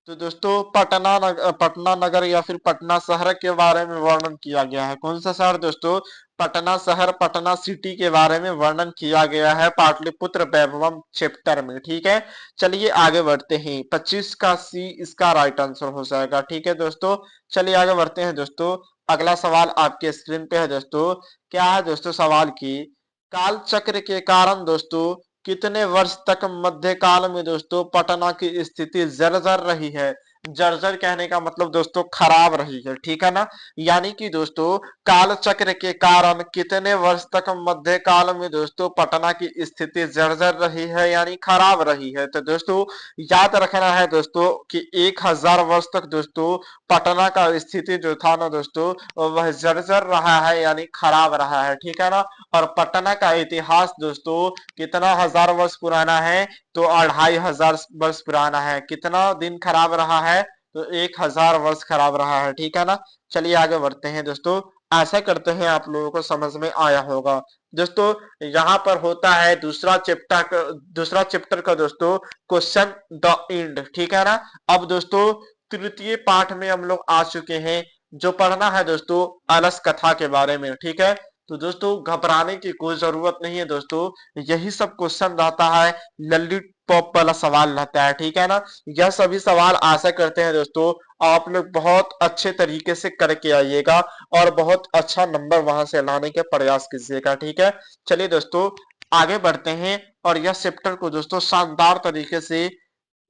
[SPEAKER 1] तो दोस्तों पटना नगर या फिर पटना शहर के बारे में वर्णन किया गया है। कौन सा शहर दोस्तों? पटना शहर, पटना सिटी के बारे में वर्णन किया गया है पाटलिपुत्र वैभवम चैप्टर में। ठीक है, चलिए आगे बढ़ते हैं। 25 का सी इसका राइट आंसर हो जाएगा। ठीक है दोस्तों, चलिए आगे बढ़ते हैं दोस्तों। अगला सवाल आपके स्क्रीन पे है दोस्तों। क्या है दोस्तों सवाल की? काल चक्र के कारण दोस्तों कितने वर्ष तक मध्यकाल में दोस्तों पटना की स्थिति जर्जर रही है? जर्जर कहने का मतलब दोस्तों खराब रही है। ठीक है ना, यानी कि दोस्तों काल चक्र के कारण कितने वर्ष तक मध्यकाल में दोस्तों पटना की स्थिति जर्जर रही है, यानी खराब रही है। तो दोस्तों याद रखना है दोस्तों कि 1000 वर्ष तक दोस्तों पटना का स्थिति जो था ना दोस्तों वह जर्जर रहा है, यानी खराब रहा है। ठीक है ना, और पटना का इतिहास दोस्तों कितना हजार वर्ष पुराना है? तो 2500 वर्ष पुराना है। कितना दिन खराब रहा है? तो 1000 वर्ष खराब रहा है। ठीक है ना, चलिए आगे बढ़ते हैं दोस्तों। आशा करते हैं आप लोगों को समझ में आया होगा। दोस्तों यहाँ पर होता है दूसरा चैप्टर का दोस्तों क्वेश्चन द एंड। ठीक है ना, अब दोस्तों तृतीय पाठ में हम लोग आ चुके हैं। जो पढ़ना है दोस्तों अलस कथा के बारे में। ठीक है, तो दोस्तों घबराने की कोई जरूरत नहीं है दोस्तों, यही सब क्वेश्चन रहता है, ललित पॉप वाला सवाल रहता है। ठीक है ना, यह सभी सवाल आशा करते हैं दोस्तों आप लोग बहुत अच्छे तरीके से करके आइएगा और बहुत अच्छा नंबर वहां से लाने के प्रयास कीजिएगा। ठीक है, चलिए दोस्तों आगे बढ़ते हैं और यह चैप्टर को दोस्तों शानदार तरीके से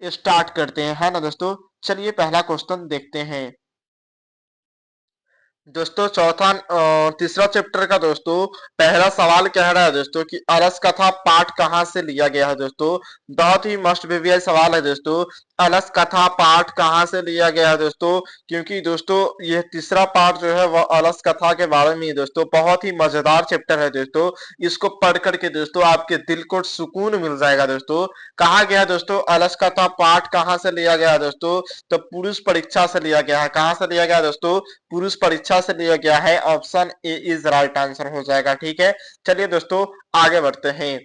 [SPEAKER 1] स्टार्ट करते हैं, है ना दोस्तों। चलिए पहला क्वेश्चन देखते हैं दोस्तों। तीसरा चैप्टर का दोस्तों पहला सवाल कह रहा है दोस्तों कि अलस कथा पाठ कहाँ से लिया गया है दोस्तों। बहुत ही मस्ट बीवीआई सवाल है दोस्तों, अलस कथा पाठ कहाँ से लिया गया है दोस्तों। क्योंकि दोस्तों यह तीसरा पार्ट जो है वह अलस कथा के बारे में है दोस्तों। बहुत ही मजेदार चैप्टर है दोस्तों, इसको पढ़ करके दोस्तों आपके दिल को सुकून मिल जाएगा दोस्तों। कहा गया दोस्तों अलस कथा पाठ कहाँ से लिया गया है दोस्तों? तो पुरुष परीक्षा से लिया गया है। कहाँ से लिया गया दोस्तों? पुरुष परीक्षा से लिया गया है। Option A is right answer हो जाएगा। ठीक है, चलिए दोस्तों आगे बढ़ते हैं।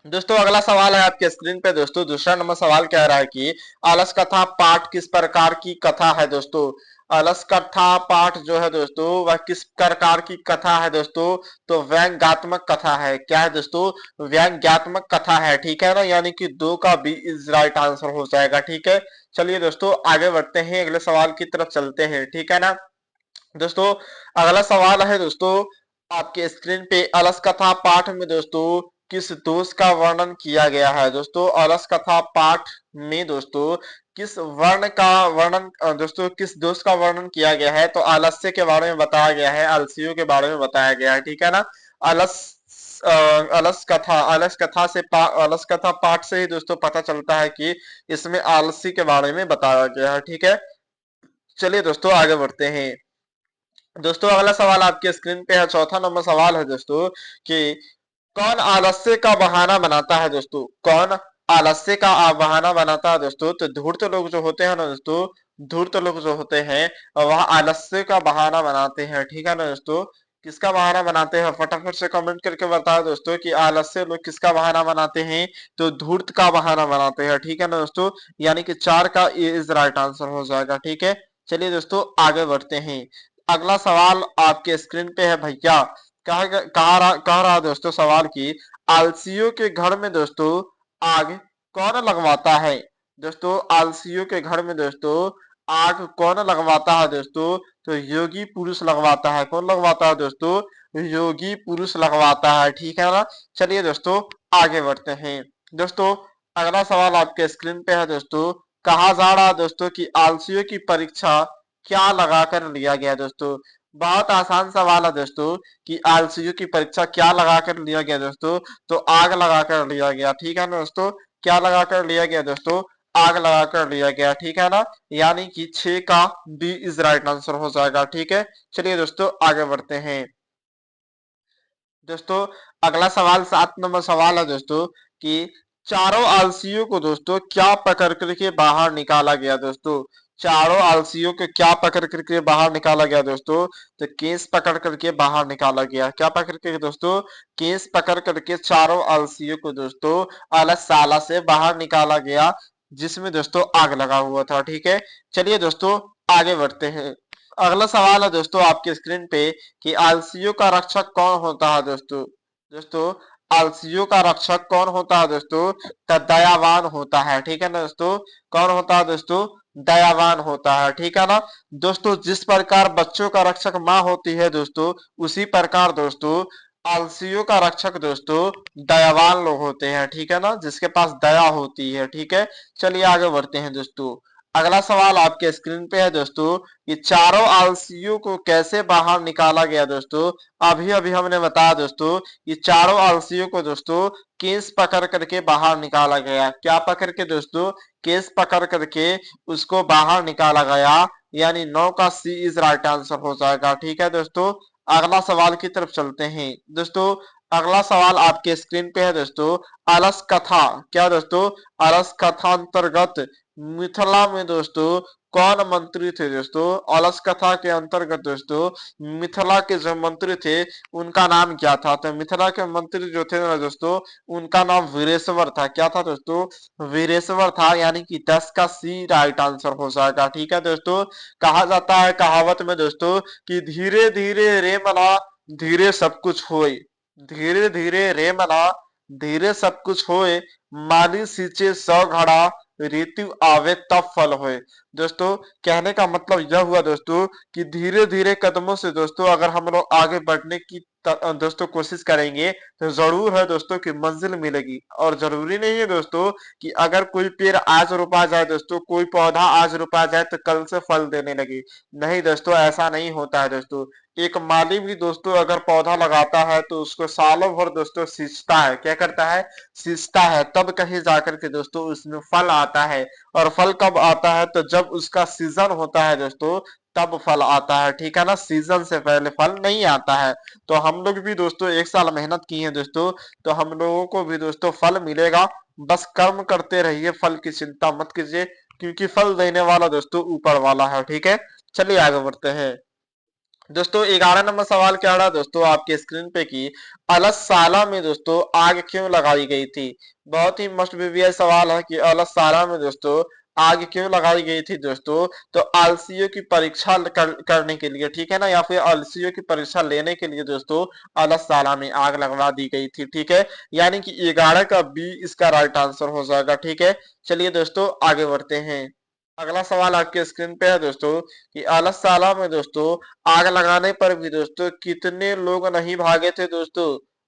[SPEAKER 1] दोस्तों अगला सवाल है आपके स्क्रीन पे दोस्तों। दूसरा नंबर सवाल कह रहा है कि आलस कथा पाठ किस प्रकार की कथा है दोस्तों। अलस कथा पाठ जो है दोस्तों वह किस प्रकार की कथा है दोस्तों? तो व्यंग्यात्मक कथा है। क्या है दोस्तों? व्यंग्यात्मक कथा है। ठीक है ना, यानी कि 2 का बी इज राइट आंसर हो जाएगा। ठीक है, चलिए दोस्तों आगे बढ़ते हैं, अगले सवाल की तरफ चलते हैं। ठीक है ना दोस्तों, अगला सवाल है दोस्तों आपके स्क्रीन पे। अलस कथा पाठ में दोस्तों किस दोष का वर्णन किया गया है दोस्तों? अलस कथा पाठ में दोस्तों किस वर्ण का वर्णन दोस्तों किस दोष का वर्णन किया गया है? तो आलस्य के बारे में बताया गया है, आलसियों के बारे में बताया गया है। ठीक है ना, अलस अलस कथा पाठ से ही दोस्तों पता चलता है कि इसमें आलसी के बारे में बताया गया है। ठीक है, चलिए दोस्तों आगे बढ़ते हैं। दोस्तों अगला सवाल आपके स्क्रीन पे है। चौथा नंबर सवाल है दोस्तों कि कौन आलस्य का बहाना बनाता है दोस्तों? कौन आलस्य का बहाना बनाता है दोस्तों? तो धूर्त लोग जो होते हैं ना दोस्तों, धूर्त लोग जो होते हैं वह आलस्य का बहाना बनाते हैं। ठीक है ना दोस्तों, किसका बहाना बनाते हैं? फटाफट से कमेंट करके बताओ दोस्तों कि आलस्य लोग किसका बहाना बनाते हैं? तो धूर्त का बहाना बनाते हैं। ठीक है ना दोस्तों, यानी कि 4 का ए इज राइट आंसर हो जाएगा। ठीक है, चलिए दोस्तों आगे बढ़ते हैं। अगला सवाल आपके स्क्रीन पे है भैया। कह रहा दोस्तों सवाल की आलसियों के घर में दोस्तों आग कौन लगवाता है? दोस्तों आलसियों के घर में दोस्तों आग कौन लगवाता है दोस्तों? तो योगी पुरुष लगवाता है। कौन लगवाता है दोस्तों? योगी पुरुष लगवाता है। ठीक है ना, चलिए दोस्तों आगे बढ़ते हैं। दोस्तों अगला सवाल आपके स्क्रीन पे है दोस्तों। कहा जा रहा है दोस्तों कि आलसियों की परीक्षा क्या लगाकर लिया गया दोस्तों? बहुत आसान सवाल है दोस्तों कि आलसीयू की परीक्षा क्या लगाकर लिया गया दोस्तों? तो आग लगाकर लिया गया। ठीक है ना दोस्तों, क्या लगाकर लिया गया दोस्तों? आग लगाकर लिया गया। ठीक है ना, यानी कि 6 का बी इज राइट आंसर हो जाएगा। ठीक है, चलिए दोस्तों आगे बढ़ते हैं। दोस्तों अगला सवाल 7 नंबर सवाल है दोस्तों कि चारों आलसियों को दोस्तों क्या पकड़ करके बाहर निकाला गया दोस्तों? चारों आलसियों को क्या पकड़ करके बाहर निकाला गया दोस्तों? तो केस पकड़ करके बाहर निकाला गया। क्या पकड़ के दोस्तों? केस पकड़ करके चारों आलसियों को दोस्तों अलसशाला से बाहर निकाला गया। जिसमें दोस्तों आग लगा हुआ था। ठीक है, चलिए दोस्तों आगे बढ़ते हैं। अगला सवाल है दोस्तों आपके स्क्रीन पे कि आलसियों का रक्षक कौन होता है दोस्तों। दोस्तों आलसियों का रक्षक कौन होता है दोस्तों, तो दयावान होता है। ठीक है ना दोस्तों, कौन होता है दोस्तों, दयावान होता है। ठीक है ना दोस्तों, जिस प्रकार बच्चों का रक्षक माँ होती है दोस्तों, उसी प्रकार दोस्तों आलसियों का रक्षक दोस्तों दयावान लोग होते हैं। ठीक है ना, जिसके पास दया होती है। ठीक है, चलिए आगे बढ़ते हैं दोस्तों। अगला सवाल आपके स्क्रीन पे है दोस्तों कि चारों आलसियों को कैसे बाहर निकाला गया दोस्तों। अभी अभी हमने बताया दोस्तों कि चारों आलसियों को दोस्तों केस पकड़ करके बाहर निकाला गया। क्या पकड़ के दोस्तों, केस पकड़ करके उसको बाहर निकाला गया, यानी 9 का सी इज राइट आंसर हो जाएगा। ठीक है दोस्तों, अगला सवाल की तरफ चलते हैं दोस्तों। अगला सवाल आपके स्क्रीन पे है दोस्तों, अलस कथा। क्या दोस्तों, अलस कथा अंतर्गत मिथिला में दोस्तों कौन मंत्री थे दोस्तों। अलस कथा के अंतर्गत दोस्तों मिथिला के जो मंत्री थे उनका नाम क्या था। तो मिथिला के मंत्री जो थे ना दोस्तों, उनका नाम वीरेश्वर था। क्या था दोस्तों, वीरेश्वर था, यानी कि 10 का सी राइट आंसर हो जाएगा। ठीक है दोस्तों, कहा जाता है कहावत में दोस्तों कि धीरे धीरे रे मना धीरे सब कुछ होए। धीरे धीरे रे मना धीरे सब कुछ होए, माली सींचे 100 घड़ा ऋतु आवे तब फल होए। दोस्तों कहने का मतलब यह हुआ दोस्तों कि धीरे धीरे कदमों से दोस्तों अगर हम लोग आगे बढ़ने की दोस्तों कोशिश करेंगे तो जरूर है दोस्तों कि मंजिल मिलेगी। और जरूरी नहीं है दोस्तों कि अगर कोई पेड़ आज रोपा जाए दोस्तों, कोई पौधा आज रोपा जाए तो कल से फल देने लगे। नहीं दोस्तों, ऐसा नहीं होता है दोस्तों। एक माली भी दोस्तों अगर पौधा लगाता है तो उसको सालों भर दोस्तों सींचता है। क्या करता है, सींचता है, तब कहीं जाकर के दोस्तों उसमें फल आता है। और फल कब आता है, तो जब उसका सीजन होता है दोस्तों, तब फल आता है। ठीक है ना, सीजन से पहले फल नहीं आता है। तो हम लोग भी दोस्तों 1 साल मेहनत किए हैं दोस्तों, तो हम लोगों को भी दोस्तों फल मिलेगा। बस कर्म करते रहिए, फल की चिंता मत कीजिए, क्योंकि फल देने वाला दोस्तों ऊपर वाला है। ठीक है, चलिए आगे बढ़ते हैं दोस्तों। 11 नंबर सवाल क्या रहा दोस्तों आपके स्क्रीन पे की अलससाला में दोस्तों आग क्यों लगाई गई थी। बहुत ही मस्ट बीबीआई सवाल है कि अलससाला में दोस्तों आग क्यों लगाई गई थी दोस्तों। तो आलसियों की परीक्षा करने के लिए, ठीक है ना, या फिर आलसियों की परीक्षा लेने के लिए दोस्तों अलससाला में आग लगवा दी गई थी। ठीक है, यानी कि 11 का बी इसका राइट आंसर हो जाएगा। ठीक है, चलिए दोस्तों आगे बढ़ते हैं। अगला सवाल आपके स्क्रीन पे है दोस्तों कि अलससाला में दोस्तों आग लगाने पर भी दोस्तों कितने लोग नहीं भागे थे दोस्तों।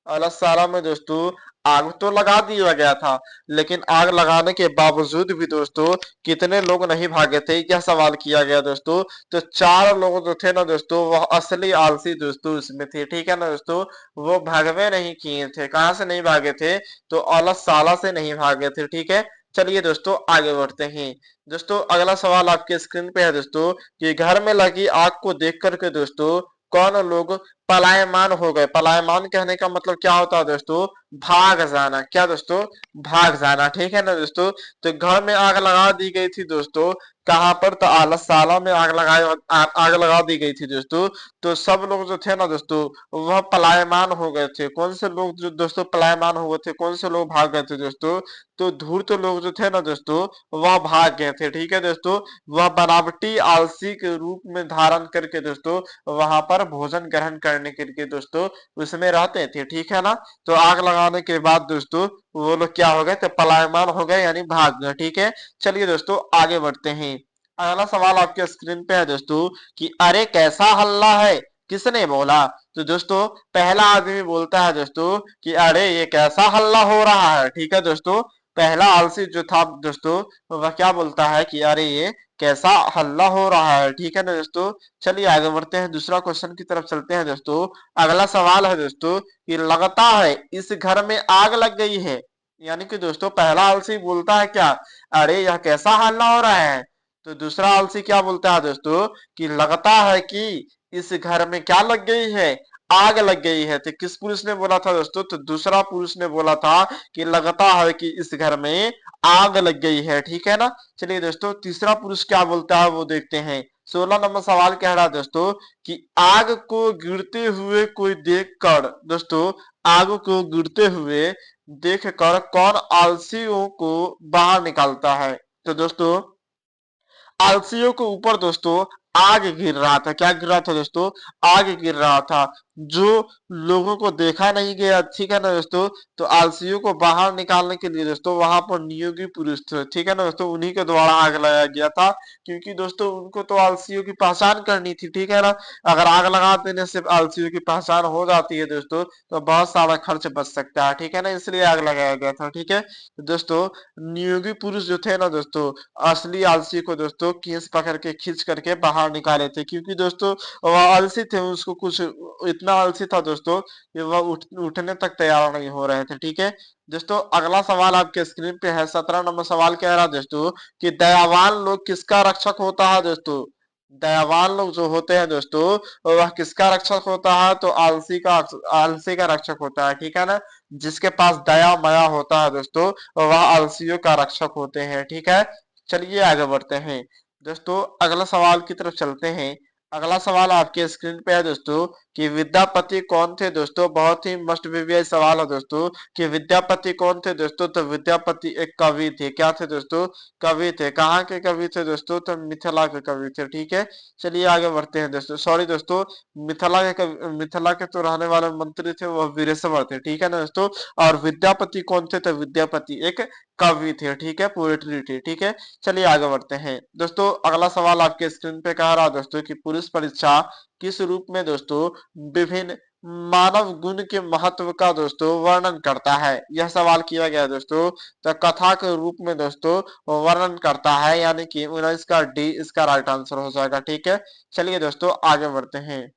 [SPEAKER 1] अलससाला में दोस्तों आग तो लगा दिया गया था, लेकिन आग लगाने के बावजूद भी दोस्तों कितने लोग नहीं भागे थे, यह सवाल किया गया दोस्तों। तो 4 लोग जो थे ना दोस्तों, वह असली आलसी दोस्तों इसमें थे। ठीक है ना दोस्तों, वो भागवे नहीं किए थे। कहां से नहीं भागे थे, तो अलससाला से नहीं भागे थे। ठीक है, चलिए दोस्तों आगे बढ़ते हैं दोस्तों। अगला सवाल आपके स्क्रीन पे है दोस्तों कि घर में लगी आग को देख करके दोस्तों कौन लोग पलायमान हो गए। पलायमान कहने का मतलब क्या होता है दोस्तों, भाग जाना। क्या दोस्तों, भाग जाना। ठीक है ना दोस्तों, तो घर में आग लगा दी गई थी दोस्तों, कहां पर, तो आलससाला में आग लगा दी गई थी दोस्तों। तो सब लोग जो थे ना दोस्तों वह पलायमान हो गए थे। कौन से लोग जो दोस्तों पलायमान हो गए थे, कौन से लोग भाग गए थे दोस्तों, तो धूर्त लोग जो थे ना दोस्तों वह भाग गए थे। ठीक है दोस्तों, वह बनावटी आलसी के रूप में धारण करके दोस्तों वहां पर भोजन ग्रहण करने के लिए दोस्तों उसमें रहते थे। ठीक है ना, तो आग लगाने के बाद दोस्तों वो लोग क्या हो गए, तो पलायमान हो गए, यानी भाग गए। ठीक है, चलिए दोस्तों आगे बढ़ते हैं। अगला सवाल आपके स्क्रीन पे है दोस्तों कि अरे कैसा हल्ला है, किसने बोला। तो दोस्तों पहला आदमी बोलता है दोस्तों कि अरे ये कैसा हल्ला हो रहा है। ठीक है दोस्तों, पहला आलसी जो था दोस्तों वह क्या बोलता है कि अरे ये कैसा हल्ला हो रहा है। ठीक है ना दोस्तों, चलिए आगे बढ़ते हैं, दूसरा क्वेश्चन की तरफ चलते हैं दोस्तों। अगला सवाल है दोस्तों कि लगता है इस घर में आग लग गई है। यानी कि दोस्तों पहला आलसी बोलता है क्या, अरे यह कैसा हल्ला हो रहा है। तो दूसरा आलसी क्या बोलता है दोस्तों कि लगता है कि इस घर में क्या लग गई है, आग लग गई है। तो किस पुरुष ने बोला था दोस्तों, तो दूसरा पुरुष ने बोला था कि लगता है कि इस घर में आग लग गई है। ठीक है ना, चलिए दोस्तों तीसरा पुरुष क्या बोलता है वो देखते हैं। 16 नंबर सवाल कह रहा है दोस्तों कि आग को गिरते हुए कोई देख कर दोस्तों, आग को गिरते हुए देख कर कौन आलसियों को बाहर निकालता है। तो दोस्तों आलसियों के ऊपर दोस्तों आग गिर रहा था। क्या गिर रहा था दोस्तों? आग गिर रहा था। जो लोगों को देखा नहीं गया, ठीक है ना दोस्तों, तो आलसियों को बाहर निकालने के लिए दोस्तों वहां पर नियोगी पुरुष थे, ठीक है ना दोस्तों, उन्हीं के द्वारा आग लगाया गया था। क्योंकि दोस्तों उनको तो आलसियों की पहचान करनी थी, ठीक है ना। अगर आग लगा देने से आलसियों की पहचान हो जाती है दोस्तों, तो बहुत सारा खर्च बच सकता है, ठीक है ना, इसलिए आग लगाया गया था, ठीक है। तो दोस्तों नियोगी पुरुष जो थे ना दोस्तों, असली आलसी को दोस्तों केस पकड़ के खींच करके बाहर निकाले थे। क्योंकि दोस्तों वह आलसी थे, उसको कुछ इतना आलसी था दोस्तों कि वह उठने तक तैयार नहीं हो रहे थे, ठीक है। दोस्तों अगला सवाल आपके स्क्रीन पे है, 17 नंबर सवाल कह रहा है दोस्तों कि दयावान लोग किसका रक्षक होता है दोस्तों? दयावान लोग जो होते हैं दोस्तों, वह किसका रक्षक होता है? तो आलसी का रक्षक होता है, ठीक है ना। जिसके पास दया माया होता है दोस्तों, वह आलसियों का रक्षक होते हैं, ठीक है। चलिए आगे बढ़ते हैं दोस्तों, अगला सवाल की तरफ चलते हैं। अगला सवाल आपके स्क्रीन पे है दोस्तों कि विद्यापति कौन थे दोस्तों? बहुत ही मस्ट बीबीआई सवाल है दोस्तों कि विद्यापति कौन थे दोस्तों? तो विद्यापति एक कवि थे। क्या थे दोस्तों? कवि थे। कहाँ के कवि थे दोस्तों? तो मिथिला के कवि थे, ठीक है। चलिए आगे बढ़ते हैं दोस्तों, सॉरी दोस्तों, मिथिला के तो रहने वाले मंत्री थे, वह वीरेश्वर थे, ठीक है ना दोस्तों। और विद्यापति कौन थे? तो विद्यापति एक कवि थे, ठीक है, पोएट्री थी, ठीक है। चलिए आगे बढ़ते हैं दोस्तों, अगला सवाल आपके स्क्रीन पे कह रहा है दोस्तों कि पुरुष परीक्षा किस रूप में दोस्तों विभिन्न मानव गुण के महत्व का दोस्तों वर्णन करता है? यह सवाल किया गया है दोस्तों। तो कथा के रूप में दोस्तों वर्णन करता है, यानी कि 19 का डी इसका राइट आंसर हो जाएगा, ठीक है। चलिए दोस्तों आगे बढ़ते हैं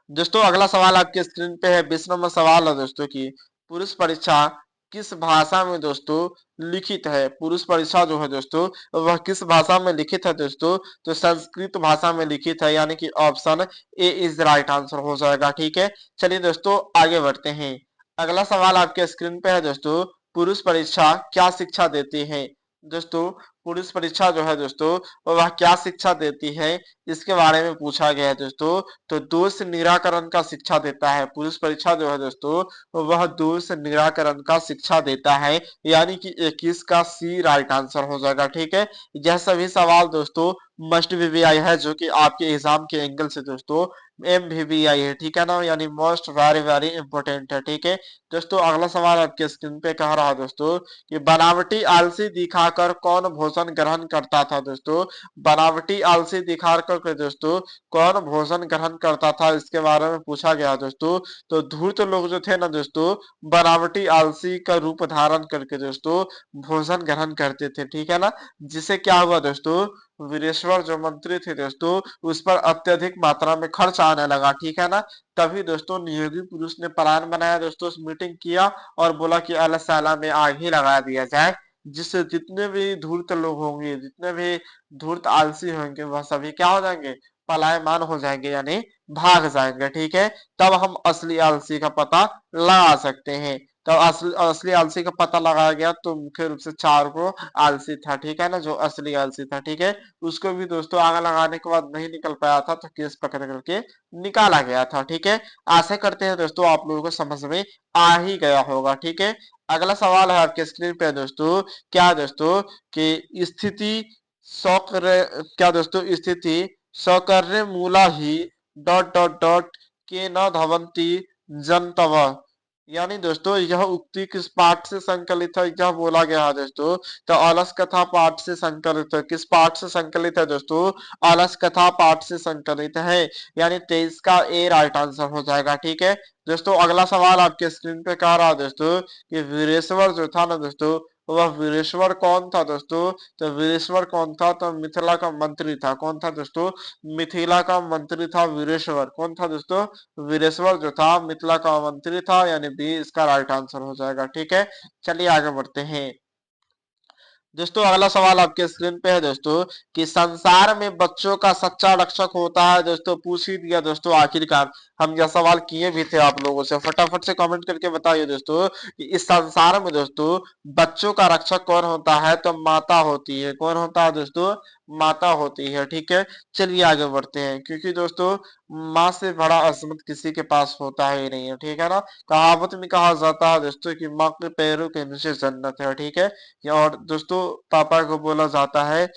[SPEAKER 1] दोस्तों, अगला सवाल आपके स्क्रीन पे है, 20 नंबर सवाल है दोस्तों की पुरुष परीक्षा किस भाषा में दोस्तों लिखित है? पुरुष परीक्षा जो है दोस्तों वह किस भाषा में लिखित है दोस्तों? तो संस्कृत भाषा में लिखित है, यानी कि option A is right answer हो जाएगा, ठीक है। चलिए दोस्तों आगे बढ़ते हैं, अगला सवाल आपके स्क्रीन पे है दोस्तों, पुरुष परीक्षा क्या शिक्षा देती है? दोस्तों पुरुष परीक्षा जो है दोस्तों वह क्या शिक्षा देती है, इसके बारे में पूछा गया है दोस्तों। तो दोष निराकरण का शिक्षा देता है। पुरुष परीक्षा जो है दोस्तों वह दोष निराकरण का शिक्षा देता है, यानी कि 21 का सी राइट आंसर हो जाएगा, ठीक है। यह सभी सवाल दोस्तों मस्ट वीवीआई है, जो कि आपके एग्जाम के एंगल से दोस्तों MVVI है, ठीक है ना, यानी मोस्ट वेरी वेरी इंपॉर्टेंट है, ठीक है। दोस्तों अगला सवाल आपके स्क्रीन पे कह रहा है दोस्तों कि बनावटी आलसी दिखाकर कौन भोजन ग्रहण करता था? दोस्तों बनावटी आलसी दिखाकर के दोस्तों कौन भोजन ग्रहण करता था, इसके बारे में पूछा गया दोस्तों। तो धूर्त लोग जो थे ना दोस्तों, बनावटी आलसी का रूप धारण करके दोस्तों भोजन ग्रहण करते थे, ठीक है ना। जिससे क्या हुआ दोस्तों, वीरेश्वर जो मंत्री थे दोस्तों उस पर अत्यधिक मात्रा में खर्च आने लगा, ठीक है ना। तभी दोस्तों नियोगी पुरुष ने प्लान बनाया दोस्तों, मीटिंग किया और बोला कि अलग में आग ही लगा दिया जाए, जिससे जितने भी धूर्त लोग होंगे, जितने भी धूर्त आलसी होंगे, वह सभी क्या हो जाएंगे, पलायमान हो जाएंगे, यानी भाग जाएंगे, ठीक है। तब हम असली आलसी का पता लगा सकते हैं। तब असली आलसी का पता लगाया गया तो मुख्य रूप से चार को आलसी था, ठीक है ना, जो असली आलसी था, ठीक है। उसको भी दोस्तों आग लगाने के बाद नहीं निकल पाया था, तो केस पकड़ करके निकाला गया था, ठीक है। आशा करते हैं दोस्तों आप लोगों को समझ में आ ही गया होगा, ठीक है। अगला सवाल है आपके स्क्रीन पे दोस्तों, क्या दोस्तों कि स्थिति सौकर क्या दोस्तों स्थिति सौकर्य मूला ही डॉट डॉट डॉट के न धवंती जनतव, यानी दोस्तों यह उक्ति किस पाठ से संकलित है, यह बोला गया है दोस्तों। तो अलस कथा पाठ से संकलित है। किस पाठ से संकलित है दोस्तों? अलस कथा पाठ से संकलित है, यानी 23 का ए राइट आंसर हो जाएगा, ठीक है। दोस्तों अगला सवाल आपके स्क्रीन पे कह रहा है दोस्तों कि वीरेश्वर जो था ना दोस्तों, वह वीरेश्वर कौन था दोस्तों? तो वीरेश्वर कौन था? तो मिथिला का मंत्री था। कौन था दोस्तों? मिथिला का मंत्री था वीरेश्वर। कौन था दोस्तों? वीरेश्वर जो था मिथिला का मंत्री था, यानी बी इसका राइट आंसर हो जाएगा, ठीक है। चलिए आगे बढ़ते हैं दोस्तों, अगला सवाल आपके स्क्रीन पे है दोस्तों कि संसार में बच्चों का सच्चा रक्षक होता है दोस्तों, पूछ ही दिया दोस्तों आखिरकार। हम यह सवाल किए भी थे आप लोगों से, फटाफट से कमेंट करके बताइए दोस्तों कि इस संसार में दोस्तों बच्चों का रक्षक कौन होता है, तो माता होती है। कौन होता है दोस्तों, माता होती है। ठीक है, चलिए आगे बढ़ते हैं, क्योंकि दोस्तों माँ से बड़ा अजमत किसी के पास होता ही नहीं है। ठीक है ना, कहावत में कहा जाता है दोस्तों कि माँ के पैरों के नीचे जन्नत है। ठीक है, और दोस्तों पापा को बोला जाता है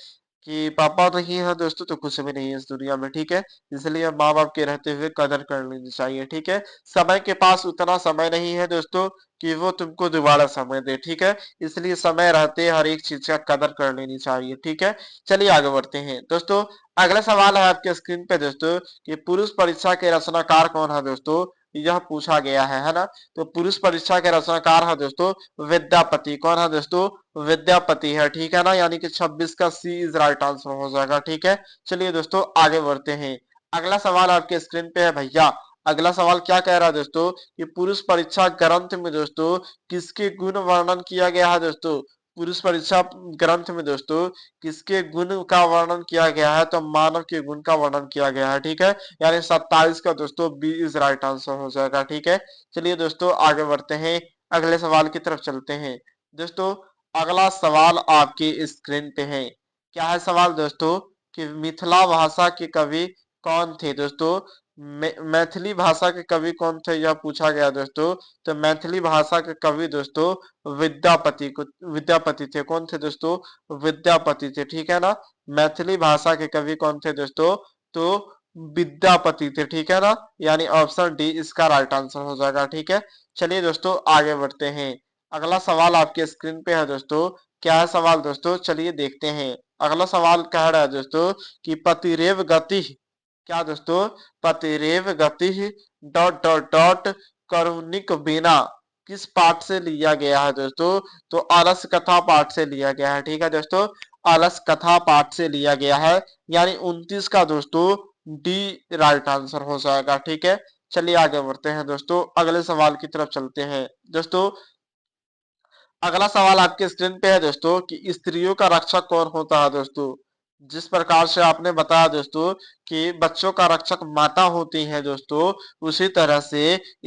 [SPEAKER 1] कि पापा नहीं है दोस्तों तो कुछ भी नहीं है इस दुनिया में। ठीक है, इसलिए माँ बाप के रहते हुए कदर कर लेनी चाहिए। ठीक है, समय के पास उतना समय नहीं है दोस्तों कि वो तुमको दोबारा समय दे। ठीक है, इसलिए समय रहते हर एक चीज का कदर कर लेनी चाहिए। ठीक है, चलिए आगे बढ़ते हैं दोस्तों। अगला सवाल है आपके स्क्रीन पे दोस्तों कि पुरुष परीक्षा के रचनाकार कौन है दोस्तों, यह पूछा गया है ना। तो पुरुष परीक्षा के रचनाकार है दोस्तों विद्यापति। कौन है दोस्तों, विद्यापति है। ठीक है ना, यानी कि 26 का सी इज राइट आंसर हो जाएगा। ठीक है, चलिए दोस्तों आगे बढ़ते हैं। अगला सवाल आपके स्क्रीन पे है भैया। अगला सवाल क्या कह रहा है दोस्तों कि पुरुष परीक्षा ग्रंथ में दोस्तों किसके गुण वर्णन किया गया है दोस्तों। पुरुष परीक्षा ग्रंथ में दोस्तों किसके गुण का वर्णन किया गया है, तो मानव के गुण का वर्णन किया गया है। ठीक है, यानी 27 का दोस्तों बी इज राइट आंसर हो जाएगा। ठीक है, चलिए दोस्तों आगे बढ़ते हैं, अगले सवाल की तरफ चलते हैं दोस्तों। अगला सवाल आपकी स्क्रीन पे है। क्या है सवाल दोस्तों कि मिथिला भाषा के कवि कौन थे दोस्तों। मैथिली भाषा के कवि कौन थे, यह पूछा गया दोस्तों। तो मैथिली भाषा के कवि दोस्तों विद्यापति थे। कौन थे दोस्तों, विद्यापति थे। ठीक है ना, मैथिली भाषा के कवि कौन थे दोस्तों, तो विद्यापति थे। ठीक है ना, यानी ऑप्शन डी इसका राइट आंसर हो जाएगा। ठीक है, चलिए दोस्तों आगे बढ़ते हैं। अगला सवाल आपके स्क्रीन पे है दोस्तों। क्या है सवाल दोस्तों, चलिए देखते हैं। अगला सवाल कह रहा है दोस्तों कि पतिरेव गति, क्या दोस्तों, पतिरेव गति डॉट डॉट डॉट करुणिक बिना किस पाठ से लिया गया है दोस्तों। तो आलस कथा पाठ से लिया गया है। ठीक है दोस्तों, आलस कथा पाठ से लिया गया है, यानी 29 का दोस्तों डी राइट आंसर हो जाएगा। ठीक है, चलिए आगे बढ़ते हैं दोस्तों, अगले सवाल की तरफ चलते हैं दोस्तों। अगला सवाल आपके स्क्रीन पे है दोस्तों कि स्त्रियों का रक्षक कौन होता है दोस्तों। जिस प्रकार से आपने बताया दोस्तों कि बच्चों का रक्षक माता होती है दोस्तों, उसी तरह से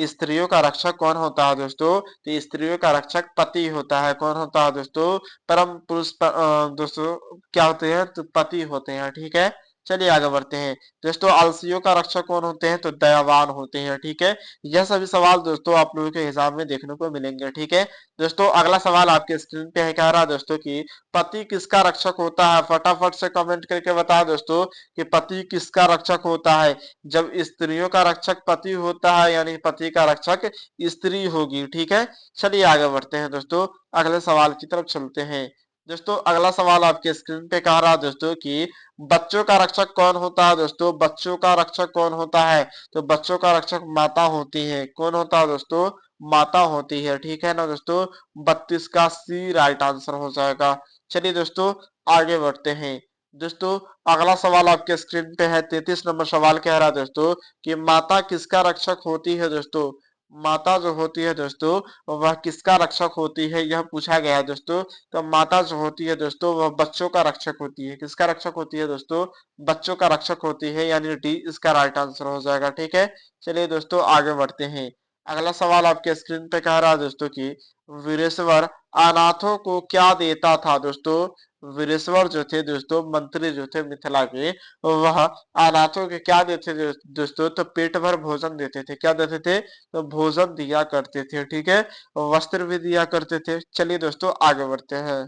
[SPEAKER 1] स्त्रियों का रक्षक कौन होता है दोस्तों। तो स्त्रियों का रक्षक पति होता है। कौन होता है दोस्तों, परम पुरुष दोस्तों क्या होते हैं, तो पति होते हैं। ठीक है, चलिए आगे बढ़ते हैं दोस्तों। आलसियों का रक्षक कौन होते हैं, तो दयावान होते हैं। ठीक है, यह सभी सवाल दोस्तों आप लोगों के हिसाब में देखने को मिलेंगे। ठीक है दोस्तों, अगला सवाल आपके स्क्रीन पे है, कह रहा है दोस्तों कि पति किसका रक्षक होता है। फटाफट से कमेंट करके बताओ दोस्तों कि पति किसका रक्षक होता है। जब स्त्रियों का रक्षक पति होता है, यानी पति का रक्षक स्त्री होगी। ठीक है, चलिए आगे बढ़ते हैं दोस्तों, अगले सवाल की तरफ चलते हैं दोस्तों। अगला सवाल आपके स्क्रीन पे कह रहा है दोस्तों कि बच्चों का रक्षक कौन होता है दोस्तों। बच्चों का रक्षक कौन होता है, तो बच्चों का रक्षक माता होती है। कौन होता है दोस्तों, माता होती है। ठीक है ना दोस्तों, 32 का सी राइट आंसर हो जाएगा। चलिए दोस्तों आगे बढ़ते हैं दोस्तों। अगला सवाल आपके स्क्रीन पे है, 33 नंबर सवाल कह रहा है दोस्तों कि माता किसका रक्षक होती है दोस्तों। माता जो होती है दोस्तों वह किसका रक्षक होती है, यह पूछा गया है दोस्तों। तो माता जो होती है दोस्तों वह बच्चों का रक्षक होती है। किसका रक्षक होती है दोस्तों, बच्चों का रक्षक होती है, यानी डी इसका राइट आंसर हो जाएगा। ठीक है, चलिए दोस्तों आगे बढ़ते हैं। अगला सवाल आपके स्क्रीन पे कह रहा है दोस्तों कि वीरेश्वर अनाथों को क्या देता था दोस्तों। वीरेश्वर जो थे दोस्तों मंत्री जो थे मिथिला के, वह अनाथों के क्या देते थे दोस्तों, तो पेट भर भोजन देते थे। क्या देते थे, तो भोजन दिया करते थे। ठीक है, वस्त्र भी दिया करते थे। चलिए दोस्तों आगे बढ़ते हैं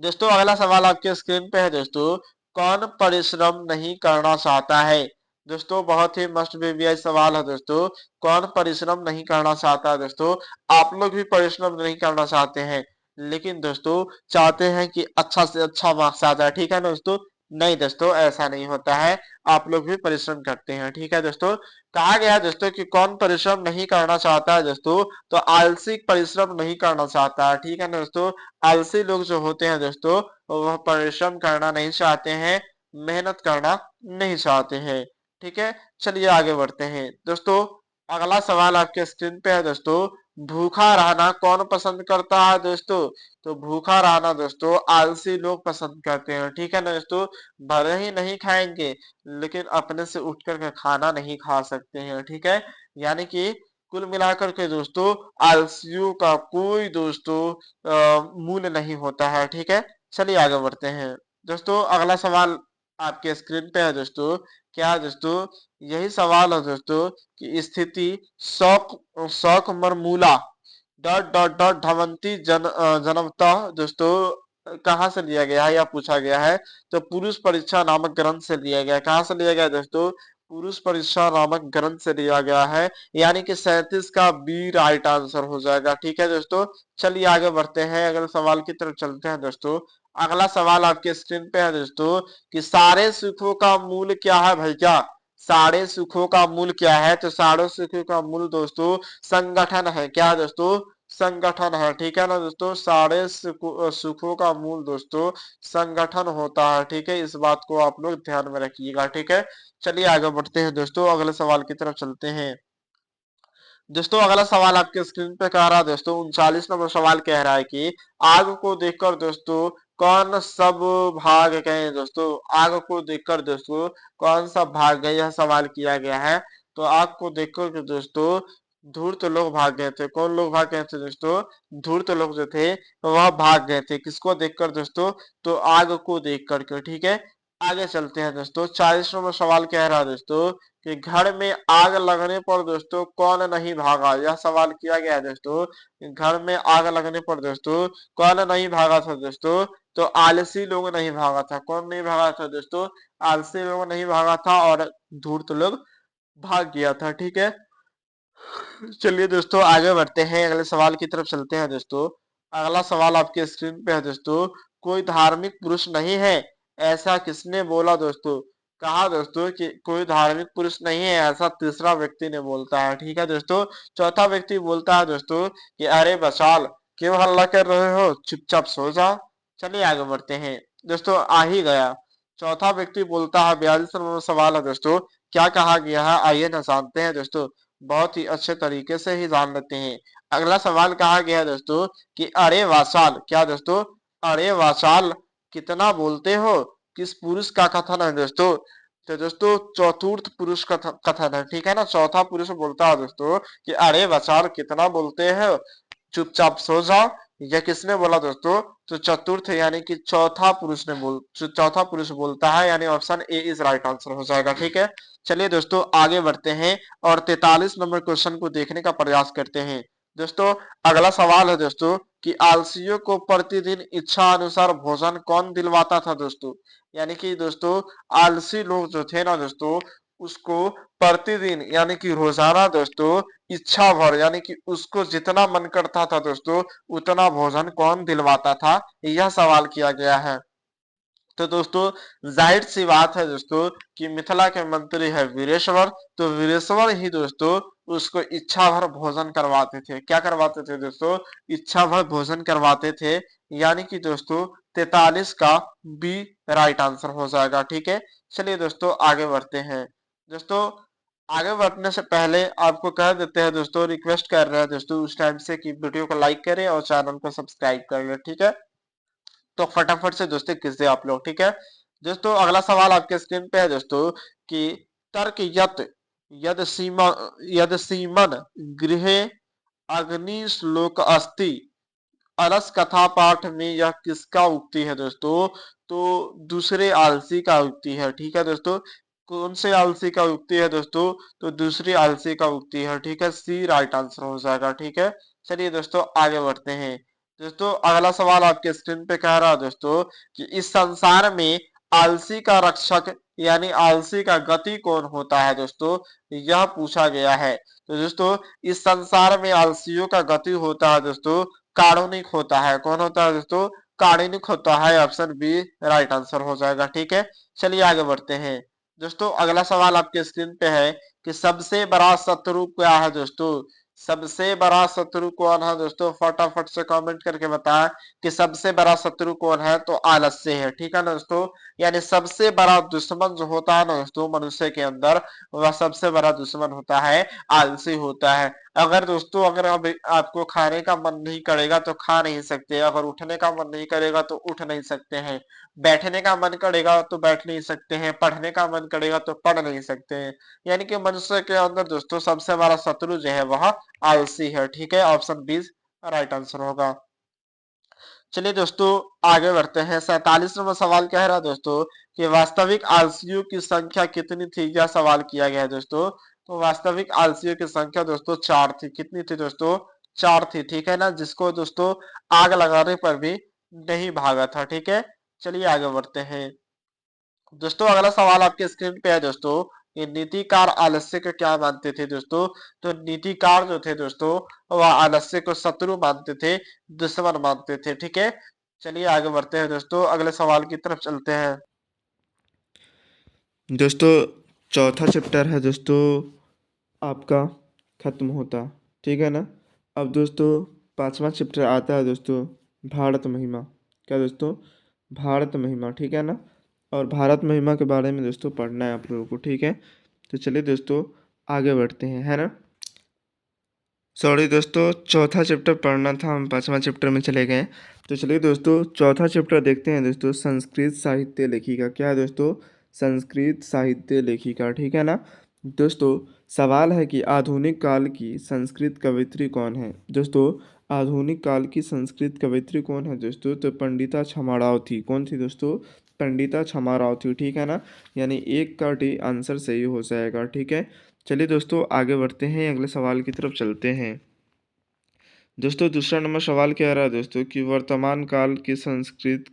[SPEAKER 1] दोस्तों। अगला सवाल आपके स्क्रीन पे है दोस्तों, कौन परिश्रम नहीं करना चाहता है दोस्तों। बहुत ही मस्ट बेबी सवाल है दोस्तों, कौन परिश्रम नहीं करना चाहता है दोस्तों। आप लोग भी परिश्रम नहीं करना चाहते हैं, लेकिन दोस्तों चाहते हैं कि अच्छा से अच्छा मार्क्स आ जाए। ठीक है ना दोस्तों, नहीं दोस्तों ऐसा नहीं होता है, आप लोग भी परिश्रम करते हैं। ठीक है दोस्तों, कहा गया है दोस्तों कि कौन परिश्रम नहीं करना चाहता है दोस्तों, तो आलसी परिश्रम नहीं करना चाहता है। ठीक है ना दोस्तों, आलसी लोग जो होते हैं दोस्तों वह परिश्रम करना नहीं चाहते हैं, मेहनत करना नहीं चाहते हैं। ठीक है, चलिए आगे बढ़ते हैं दोस्तों। अगला सवाल आपके स्क्रीन पे है दोस्तों, भूखा रहना कौन पसंद करता है दोस्तों? तो भूखा रहना दोस्तों आलसी लोग पसंद करते हैं, ठीक है ना दोस्तों। भले ही नहीं खाएंगे लेकिन अपने से उठ करके खाना नहीं खा सकते हैं, ठीक है। यानी कि कुल मिलाकर के दोस्तों आलसियों का कोई दोस्तों मूल्य नहीं होता है, ठीक है। चलिए आगे बढ़ते हैं दोस्तों। अगला सवाल आपके स्क्रीन पे है दोस्तों। क्या है दोस्तों? यही सवाल है दोस्तों कि स्थिति शौक शौक मरमूला डॉट डॉट डॉट धवंती जन्मतः दोस्तों कहाँ से लिया गया है या पूछा गया है? तो पुरुष परीक्षा नामक ग्रंथ से लिया गया है। कहाँ से लिया गया है दोस्तों? पुरुष परीक्षा नामक ग्रंथ से लिया गया है, यानी कि 37 का बी राइट आंसर हो जाएगा, ठीक है दोस्तों। चलिए आगे बढ़ते हैं, अगले सवाल की तरफ चलते हैं दोस्तों। अगला सवाल आपके स्क्रीन पे है दोस्तों कि सारे सुखों का मूल क्या है भैया? सारे सुखों का मूल क्या है? तो सारे सुखों का मूल दोस्तों संगठन है। क्या है दोस्तों? संगठन है, ठीक है ना दोस्तों। सारे सुखों का मूल दोस्तों संगठन होता है, ठीक है। इस बात को आप लोग ध्यान में रखिएगा, ठीक है। चलिए आगे बढ़ते हैं दोस्तों, अगले सवाल की तरफ चलते हैं दोस्तों। अगला सवाल आपके स्क्रीन पे कह रहा है दोस्तों 39 नंबर सवाल कह रहा है कि आग को देखकर दोस्तों कौन सब भाग गए दोस्तों? आग को देखकर दोस्तों कौन सब भाग गए, यह सवाल किया गया है। तो आग को देखकर के दोस्तों धूर्त लोग भाग गए थे। कौन लोग भाग गए थे दोस्तों? धूर्त लोग जो थे वह भाग गए थे। किसको देखकर दोस्तों? तो आग को देख करके, ठीक है। आगे चलते हैं दोस्तों। 40 नंबर सवाल कह रहा है दोस्तों कि घर में आग लगने पर दोस्तों कौन नहीं भागा? यह सवाल किया गया है दोस्तों। घर में आग लगने पर दोस्तों कौन नहीं भागा था दोस्तों? तो आलसी लोग नहीं भागा था। कौन नहीं भागा था दोस्तों? आलसी लोग नहीं भागा था और धूर्त लोग भाग गया था, ठीक है। चलिए दोस्तों आगे बढ़ते हैं, अगले सवाल की तरफ चलते हैं दोस्तों। अगला सवाल आपके स्क्रीन पे है दोस्तों। कोई धार्मिक पुरुष नहीं है, ऐसा किसने बोला दोस्तों? कहा दोस्तों कि कोई धार्मिक पुरुष नहीं है, ऐसा तीसरा व्यक्ति ने बोलता है, ठीक है दोस्तों। चौथा व्यक्ति बोलता है दोस्तों कि अरे बचाल क्यों हल्ला कर रहे हो, चुपचाप सो जाओ। चलिए आगे बढ़ते हैं दोस्तों। आ ही गया चौथा व्यक्ति बोलता है। 42 नंबर सवाल है दोस्तों। क्या कहा गया है आइए ना जानते हैं दोस्तों। बहुत ही अच्छे तरीके से ही जान लेते हैं। अगला सवाल कहा गया है दोस्तों कि अरे वाचाल, क्या दोस्तों? अरे वाचाल कितना बोलते हो, किस पुरुष का कथन है दोस्तों? तो दोस्तों चतुर्थ पुरुष का कथन है, ठीक है ना। चौथा पुरुष बोलता है दोस्तों कि अरे वाचाल कितना बोलते हो, चुपचाप सो जाओ। यह किसने बोला दोस्तों? तो चतुर्थ यानी कि चौथा पुरुष बोलता है, यानी option A is right answer हो जाएगा, ठीक है। चलिए दोस्तों आगे बढ़ते हैं और 43 नंबर क्वेश्चन को देखने का प्रयास करते हैं दोस्तों। अगला सवाल है दोस्तों कि आलसियों को प्रतिदिन इच्छा अनुसार भोजन कौन दिलवाता था दोस्तों? यानी कि दोस्तों आलसी लोग जो थे ना दोस्तों उसको प्रतिदिन यानी कि रोजाना दोस्तों इच्छा भर यानी कि उसको जितना मन करता था दोस्तों उतना भोजन कौन दिलवाता था, यह सवाल किया गया है। तो दोस्तों जाहिर सी बात है दोस्तों कि मिथिला के मंत्री है वीरेश्वर। तो वीरेश्वर ही दोस्तों उसको इच्छा भर भोजन करवाते थे। क्या करवाते थे दोस्तों? इच्छा भर भोजन करवाते थे, यानी कि दोस्तों 43 का बी राइट आंसर हो जाएगा, ठीक है। चलिए दोस्तों आगे बढ़ते हैं दोस्तों। आगे बढ़ने से पहले आपको कह देते हैं दोस्तों, रिक्वेस्ट कर रहे हैं दोस्तों उस टाइम से कि वीडियो को लाइक करें और चैनल को सब्सक्राइब कर लें, ठीक है। तो फटाफट से दोस्तों किस दे आप लोग, ठीक है। दोस्तों अगला सवाल आपके स्क्रीन पे है दोस्तों कि तर्क यद सीमा यद सीमन गृह अग्नि श्लोक अस्ति अलस कथा पाठ में यह किसका उक्ति है दोस्तों? तो दूसरे आलसी का उक्ति है, ठीक है दोस्तों। कौन से आलसी का उक्ति है दोस्तों? तो दूसरी आलसी का उक्ति है, ठीक है। सी राइट आंसर हो जाएगा, ठीक है। चलिए दोस्तों आगे बढ़ते हैं दोस्तों। अगला सवाल आपके स्क्रीन पे कह रहा है दोस्तों कि इस संसार में आलसी का रक्षक यानी आलसी का गति कौन होता है दोस्तों? यह पूछा गया है। तो दोस्तों इस संसार में आलसियों का गति होता है दोस्तों कारुणिक होता है। कौन होता है दोस्तों? कारुणिक होता है। ऑप्शन बी राइट आंसर हो जाएगा, ठीक है। चलिए आगे बढ़ते हैं दोस्तों। अगला सवाल आपके स्क्रीन पे है कि सबसे बड़ा शत्रु क्या है दोस्तों? सबसे बड़ा शत्रु कौन है दोस्तों? फटाफट से कमेंट करके बताएं कि सबसे बड़ा शत्रु कौन है। तो आलस्य है, ठीक है ना दोस्तों। यानी सबसे बड़ा दुश्मन जो होता है ना दोस्तों मनुष्य के अंदर, वह सबसे बड़ा दुश्मन होता है आलसी होता है। अगर दोस्तों अगर अब आपको खाने का मन नहीं करेगा तो खा नहीं सकते, अगर उठने का मन नहीं करेगा तो उठ नहीं सकते हैं, बैठने का मन करेगा तो बैठ नहीं सकते हैं, पढ़ने का मन करेगा तो पढ़ नहीं सकते हैं। यानी कि मनुष्य के अंदर दोस्तों सबसे बड़ा शत्रु जो है वह आलसी है। ठीक है, ऑप्शन बी राइट आंसर होगा। चलिए दोस्तों आगे बढ़ते हैं। 47 नंबर सवाल कह रहा है दोस्तों कि वास्तविक आलसियों की संख्या कितनी थी, यह सवाल किया गया है दोस्तों। तो वास्तविक आलसियों की संख्या दोस्तों 4 थी। कितनी थी दोस्तों? 4 थी। ठीक है ना, जिसको दोस्तों आग लगाने पर भी नहीं भागा था। ठीक है, चलिए आगे बढ़ते हैं। दोस्तों अगला सवाल आपके स्क्रीन पे है दोस्तों। ये नीतिकार आलस्य को क्या मानते थे दोस्तों? तो नीतिकार जो थे दोस्तों वह आलस्य को शत्रु मानते थे, दुश्मन मानते थे। ठीक है, चलिए आगे बढ़ते हैं दोस्तों, अगले सवाल की तरफ चलते हैं। दोस्तों चौथा चैप्टर है दोस्तों आपका खत्म होता। ठीक है ना। अब दोस्तों पांचवा चैप्टर आता है दोस्तों भारत महिमा। क्या दोस्तों? भारत महिमा। ठीक है ना। और भारत महिमा के बारे में दोस्तों पढ़ना है आप लोगों को। ठीक है, तो चलिए दोस्तों आगे बढ़ते हैं, है ना। सॉरी दोस्तों, चौथा चैप्टर पढ़ना था, हम पांचवा चैप्टर में चले गए। तो चलिए दोस्तों चौथा चैप्टर देखते हैं दोस्तों, संस्कृत साहित्य लेखिका। क्या है दोस्तों? संस्कृत साहित्य लेखिका। ठीक है ना। दोस्तों सवाल है कि आधुनिक काल की संस्कृत कवयित्री कौन है? दोस्तों आधुनिक काल की संस्कृत कवयित्री कौन है दोस्तों? तो पंडिता छमाराव थी। कौन थी दोस्तों? पंडिता छमाराव थी। ठीक है ना, यानी एक का डी आंसर सही हो जाएगा। ठीक है, चलिए दोस्तों आगे बढ़ते हैं, अगले सवाल की तरफ चलते हैं। दोस्तों दूसरा नंबर सवाल कह रहा है दोस्तों कि वर्तमान काल की संस्कृत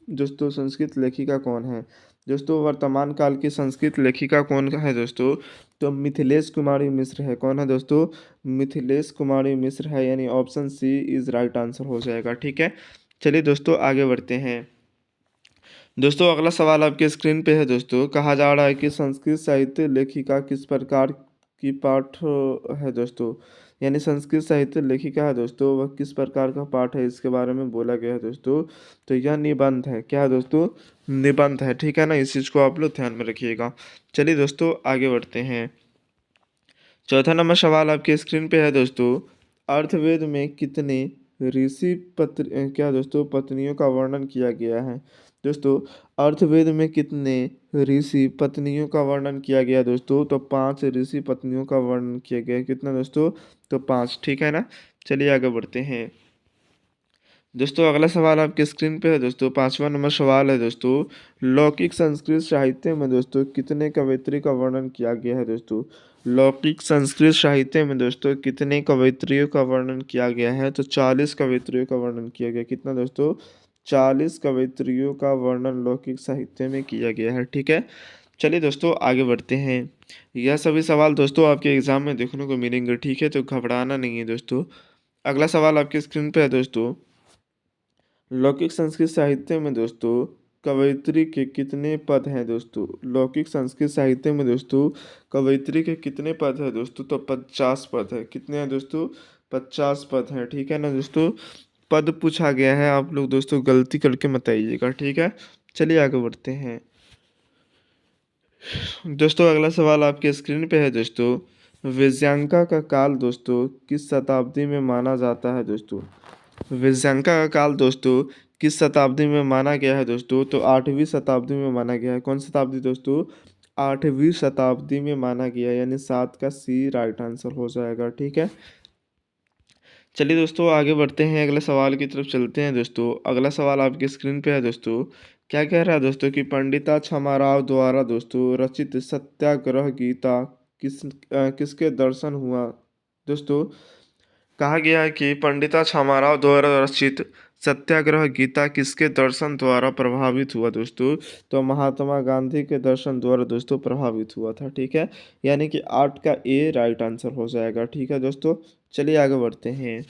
[SPEAKER 1] दोस्तों संस्कृत लेखिका कौन है? दोस्तों वर्तमान काल की संस्कृत लेखिका कौन है दोस्तों? तो मिथिलेश कुमारी मिश्र है। कौन है दोस्तों? मिथिलेश कुमारी मिश्र है, यानी option C is right answer हो जाएगा। ठीक है, चलिए दोस्तों आगे बढ़ते हैं। दोस्तों अगला सवाल आपके स्क्रीन पे है दोस्तों, कहा जा रहा है कि संस्कृत साहित्य लेखिका किस प्रकार की पाठ है दोस्तों? यानी संस्कृत साहित्य लेखिका है दोस्तों, वह किस प्रकार का पाठ है, इसके बारे में बोला गया है दोस्तों। तो यह निबंध है। क्या है दोस्तों? निबंध है। ठीक है ना, इस चीज़ को आप लोग ध्यान में रखिएगा। चलिए दोस्तों आगे बढ़ते हैं। चौथा नंबर सवाल आपके स्क्रीन पे है दोस्तों, अर्थवेद में कितने ऋषि क्या दोस्तों पत्नियों का वर्णन किया गया है? दोस्तों अर्थवेद में कितने ऋषि पत्नियों का वर्णन किया गया दोस्तों? तो 5 ऋषि पत्नियों का वर्णन किया गया है। कितना दोस्तों? तो 5। ठीक है ना, चलिए आगे बढ़ते हैं। दोस्तों अगला सवाल आपके स्क्रीन पे है दोस्तों, पांचवा नंबर सवाल है दोस्तों, लौकिक संस्कृत साहित्य में दोस्तों कितने कवयित्री का वर्णन किया गया है दोस्तों? लौकिक संस्कृत साहित्य में दोस्तों कितने कवयित्रियों का वर्णन किया गया है? तो 40 कवयित्रियों का वर्णन किया गया। कितना दोस्तों? 40 कवयित्रियों का वर्णन लौकिक साहित्य में किया गया है। ठीक है, चलिए दोस्तों आगे बढ़ते हैं। यह सभी सवाल दोस्तों आपके एग्जाम में देखने को मिलेंगे। ठीक है, तो घबराना नहीं है दोस्तों। अगला सवाल आपके स्क्रीन पे है दोस्तों, लौकिक संस्कृत साहित्य में दोस्तों कवयित्री के कितने पद हैं दोस्तों? लौकिक संस्कृत साहित्य में दोस्तों कवयित्री के कितने पद हैं दोस्तों? तो 50 पद है। कितने हैं दोस्तों? 50 पद हैं। ठीक है ना दोस्तों, पद पूछा गया है, आप लोग दोस्तों गलती करके मत आइएगा। ठीक है, चलिए आगे बढ़ते हैं। दोस्तों अगला सवाल आपके स्क्रीन पे है दोस्तों, वेश्यांका का काल दोस्तों किस शताब्दी में माना जाता है दोस्तों? वेश्यांका का काल दोस्तों किस शताब्दी में माना गया है दोस्तों? तो 8वीं शताब्दी में माना गया है। कौन शताब्दी दोस्तों? 8वीं शताब्दी में माना गया, यानी 7 का सी राइट आंसर हो जाएगा। ठीक है, चलिए दोस्तों आगे बढ़ते हैं, अगले सवाल की तरफ चलते हैं दोस्तों। अगला सवाल आपकी स्क्रीन पे है दोस्तों, क्या कह रहा है दोस्तों कि पंडिता छमाराव द्वारा दोस्तों रचित सत्याग्रह गीता किसके दर्शन हुआ दोस्तों? कहा गया है कि पंडिता छमाराव द्वारा रचित सत्याग्रह गीता किसके दर्शन द्वारा प्रभावित हुआ दोस्तों? तो महात्मा गांधी के दर्शन द्वारा दोस्तों प्रभावित हुआ था। ठीक है, यानी कि 8 का ए राइट आंसर हो जाएगा। ठीक है दोस्तों, चलिए आगे बढ़ते हैं।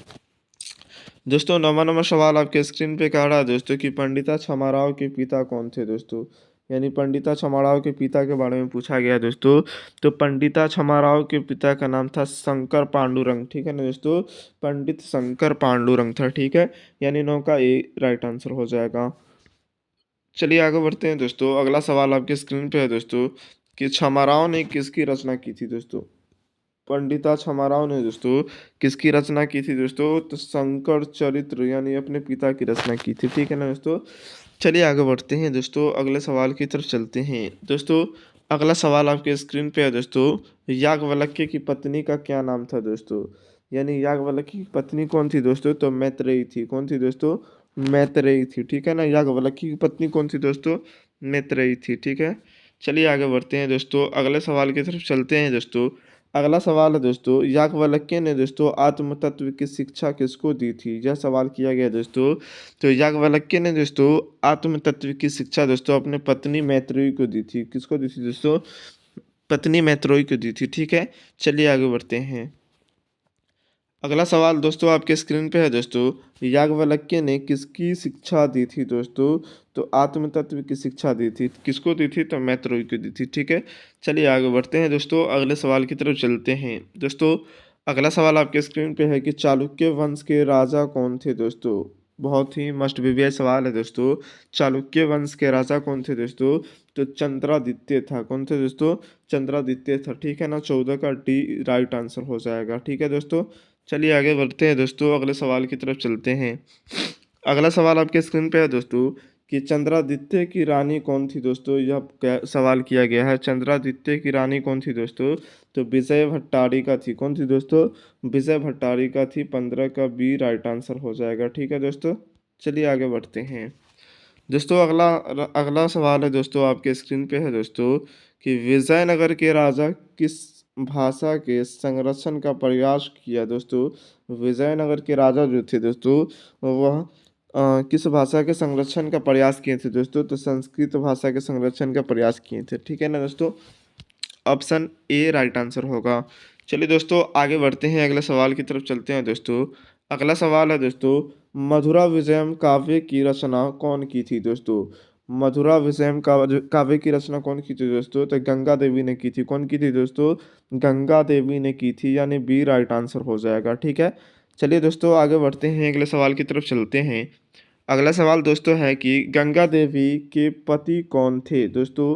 [SPEAKER 1] दोस्तों 9वां नंबर सवाल आपके स्क्रीन पे कह रहा है दोस्तों कि पंडिता छमाराव के पिता कौन थे दोस्तों? यानी पंडिता छमाराव के पिता के बारे में पूछा गया है दोस्तों। तो पंडिता छमाराव के पिता का नाम था शंकर पांडुरंग। ठीक है ना दोस्तों, पंडित शंकर पांडुरंग था। ठीक है, यानी 9 का ए राइट आंसर हो जाएगा। चलिए आगे बढ़ते हैं दोस्तों। अगला सवाल आपके स्क्रीन पे है दोस्तों कि छमाराव ने किसकी रचना की थी दोस्तों? पंडिता छमाराव ने दोस्तों किसकी रचना की थी दोस्तों? तो शंकर चरित्र यानी अपने पिता की रचना की थी। ठीक है ना दोस्तों? चलिए आगे बढ़ते हैं दोस्तों, अगले सवाल की तरफ चलते हैं। दोस्तों अगला सवाल आपके स्क्रीन पे है दोस्तों, याज्ञवल्क्य की पत्नी का क्या नाम था दोस्तों? यानी याज्ञवल्क्य की पत्नी कौन थी दोस्तों? तो मैत्रेयी थी। कौन थी दोस्तों? मैत्रेयी थी। ठीक है ना? याज्ञवल्क्य की पत्नी कौन थी दोस्तों? मैत्रेयी थी। ठीक है। चलिए आगे बढ़ते हैं दोस्तों, अगले सवाल की तरफ चलते हैं दोस्तों। अगला सवाल है दोस्तों, याज्ञवल्क्य ने दोस्तों आत्म तत्व की शिक्षा किसको दी थी? यह सवाल किया गया दोस्तों। तो याज्ञवल्क्य ने दोस्तों आत्म तत्व की शिक्षा दोस्तों अपने पत्नी मैत्रेयी को दी थी। किसको दी थी दोस्तों? पत्नी मैत्रेयी को दी थी। ठीक है। चलिए आगे बढ़ते हैं। अगला सवाल दोस्तों आपके स्क्रीन पे है दोस्तों, याज्ञवल्क्य ने किसकी शिक्षा दी थी दोस्तों? तो आत्म तत्व की शिक्षा दी थी। किसको दी थी? तो मैत्रेयी को दी थी। ठीक है। चलिए आगे बढ़ते हैं दोस्तों, अगले सवाल की तरफ चलते हैं दोस्तों। अगला सवाल आपके स्क्रीन पे है कि चालुक्य वंश के राजा कौन थे दोस्तों? बहुत ही मस्ट विवियस सवाल है दोस्तों। चालुक्य वंश के राजा कौन थे दोस्तों? तो चंद्रादित्य था। कौन थे दोस्तों? चंद्रादित्य था। ठीक है ना? 14 का डी राइट आंसर हो जाएगा। ठीक है दोस्तों। चलिए आगे बढ़ते हैं दोस्तों, अगले सवाल की तरफ चलते हैं। अगला सवाल आपके स्क्रीन पे है दोस्तों कि चंद्रादित्य की रानी कौन थी दोस्तों? यह सवाल किया गया है। चंद्रादित्य की रानी कौन थी दोस्तों? तो विजय भट्टारिका थी। कौन थी दोस्तों? विजय भट्टारिका थी। 15 का बी राइट आंसर हो जाएगा। ठीक है दोस्तों। चलिए आगे बढ़ते हैं दोस्तों, अगला अगला सवाल है दोस्तों आपके स्क्रीन पे है दोस्तों कि विजयनगर के राजा किस भाषा के संरक्षण का प्रयास किया दोस्तों? विजयनगर के राजा जो थे दोस्तों वह किस भाषा के संरक्षण का प्रयास किए थे दोस्तों? तो संस्कृत भाषा के संरक्षण का प्रयास किए थे। ठीक है ना दोस्तों? ऑप्शन ए राइट आंसर होगा। चलिए दोस्तों आगे बढ़ते हैं, अगले सवाल की तरफ चलते हैं दोस्तों। अगला सवाल है दोस्तों, मधुरा विजयम काव्य की रचना कौन की थी दोस्तों? मधुरा विजयम काव्य की रचना कौन की थी दोस्तों? तो गंगा देवी ने की थी। कौन की थी दोस्तों? गंगा देवी ने की थी, यानी बी राइट आंसर हो जाएगा। ठीक है। चलिए दोस्तों आगे बढ़ते हैं, अगले सवाल की तरफ चलते हैं। अगला सवाल दोस्तों है कि गंगा देवी के पति कौन थे दोस्तों?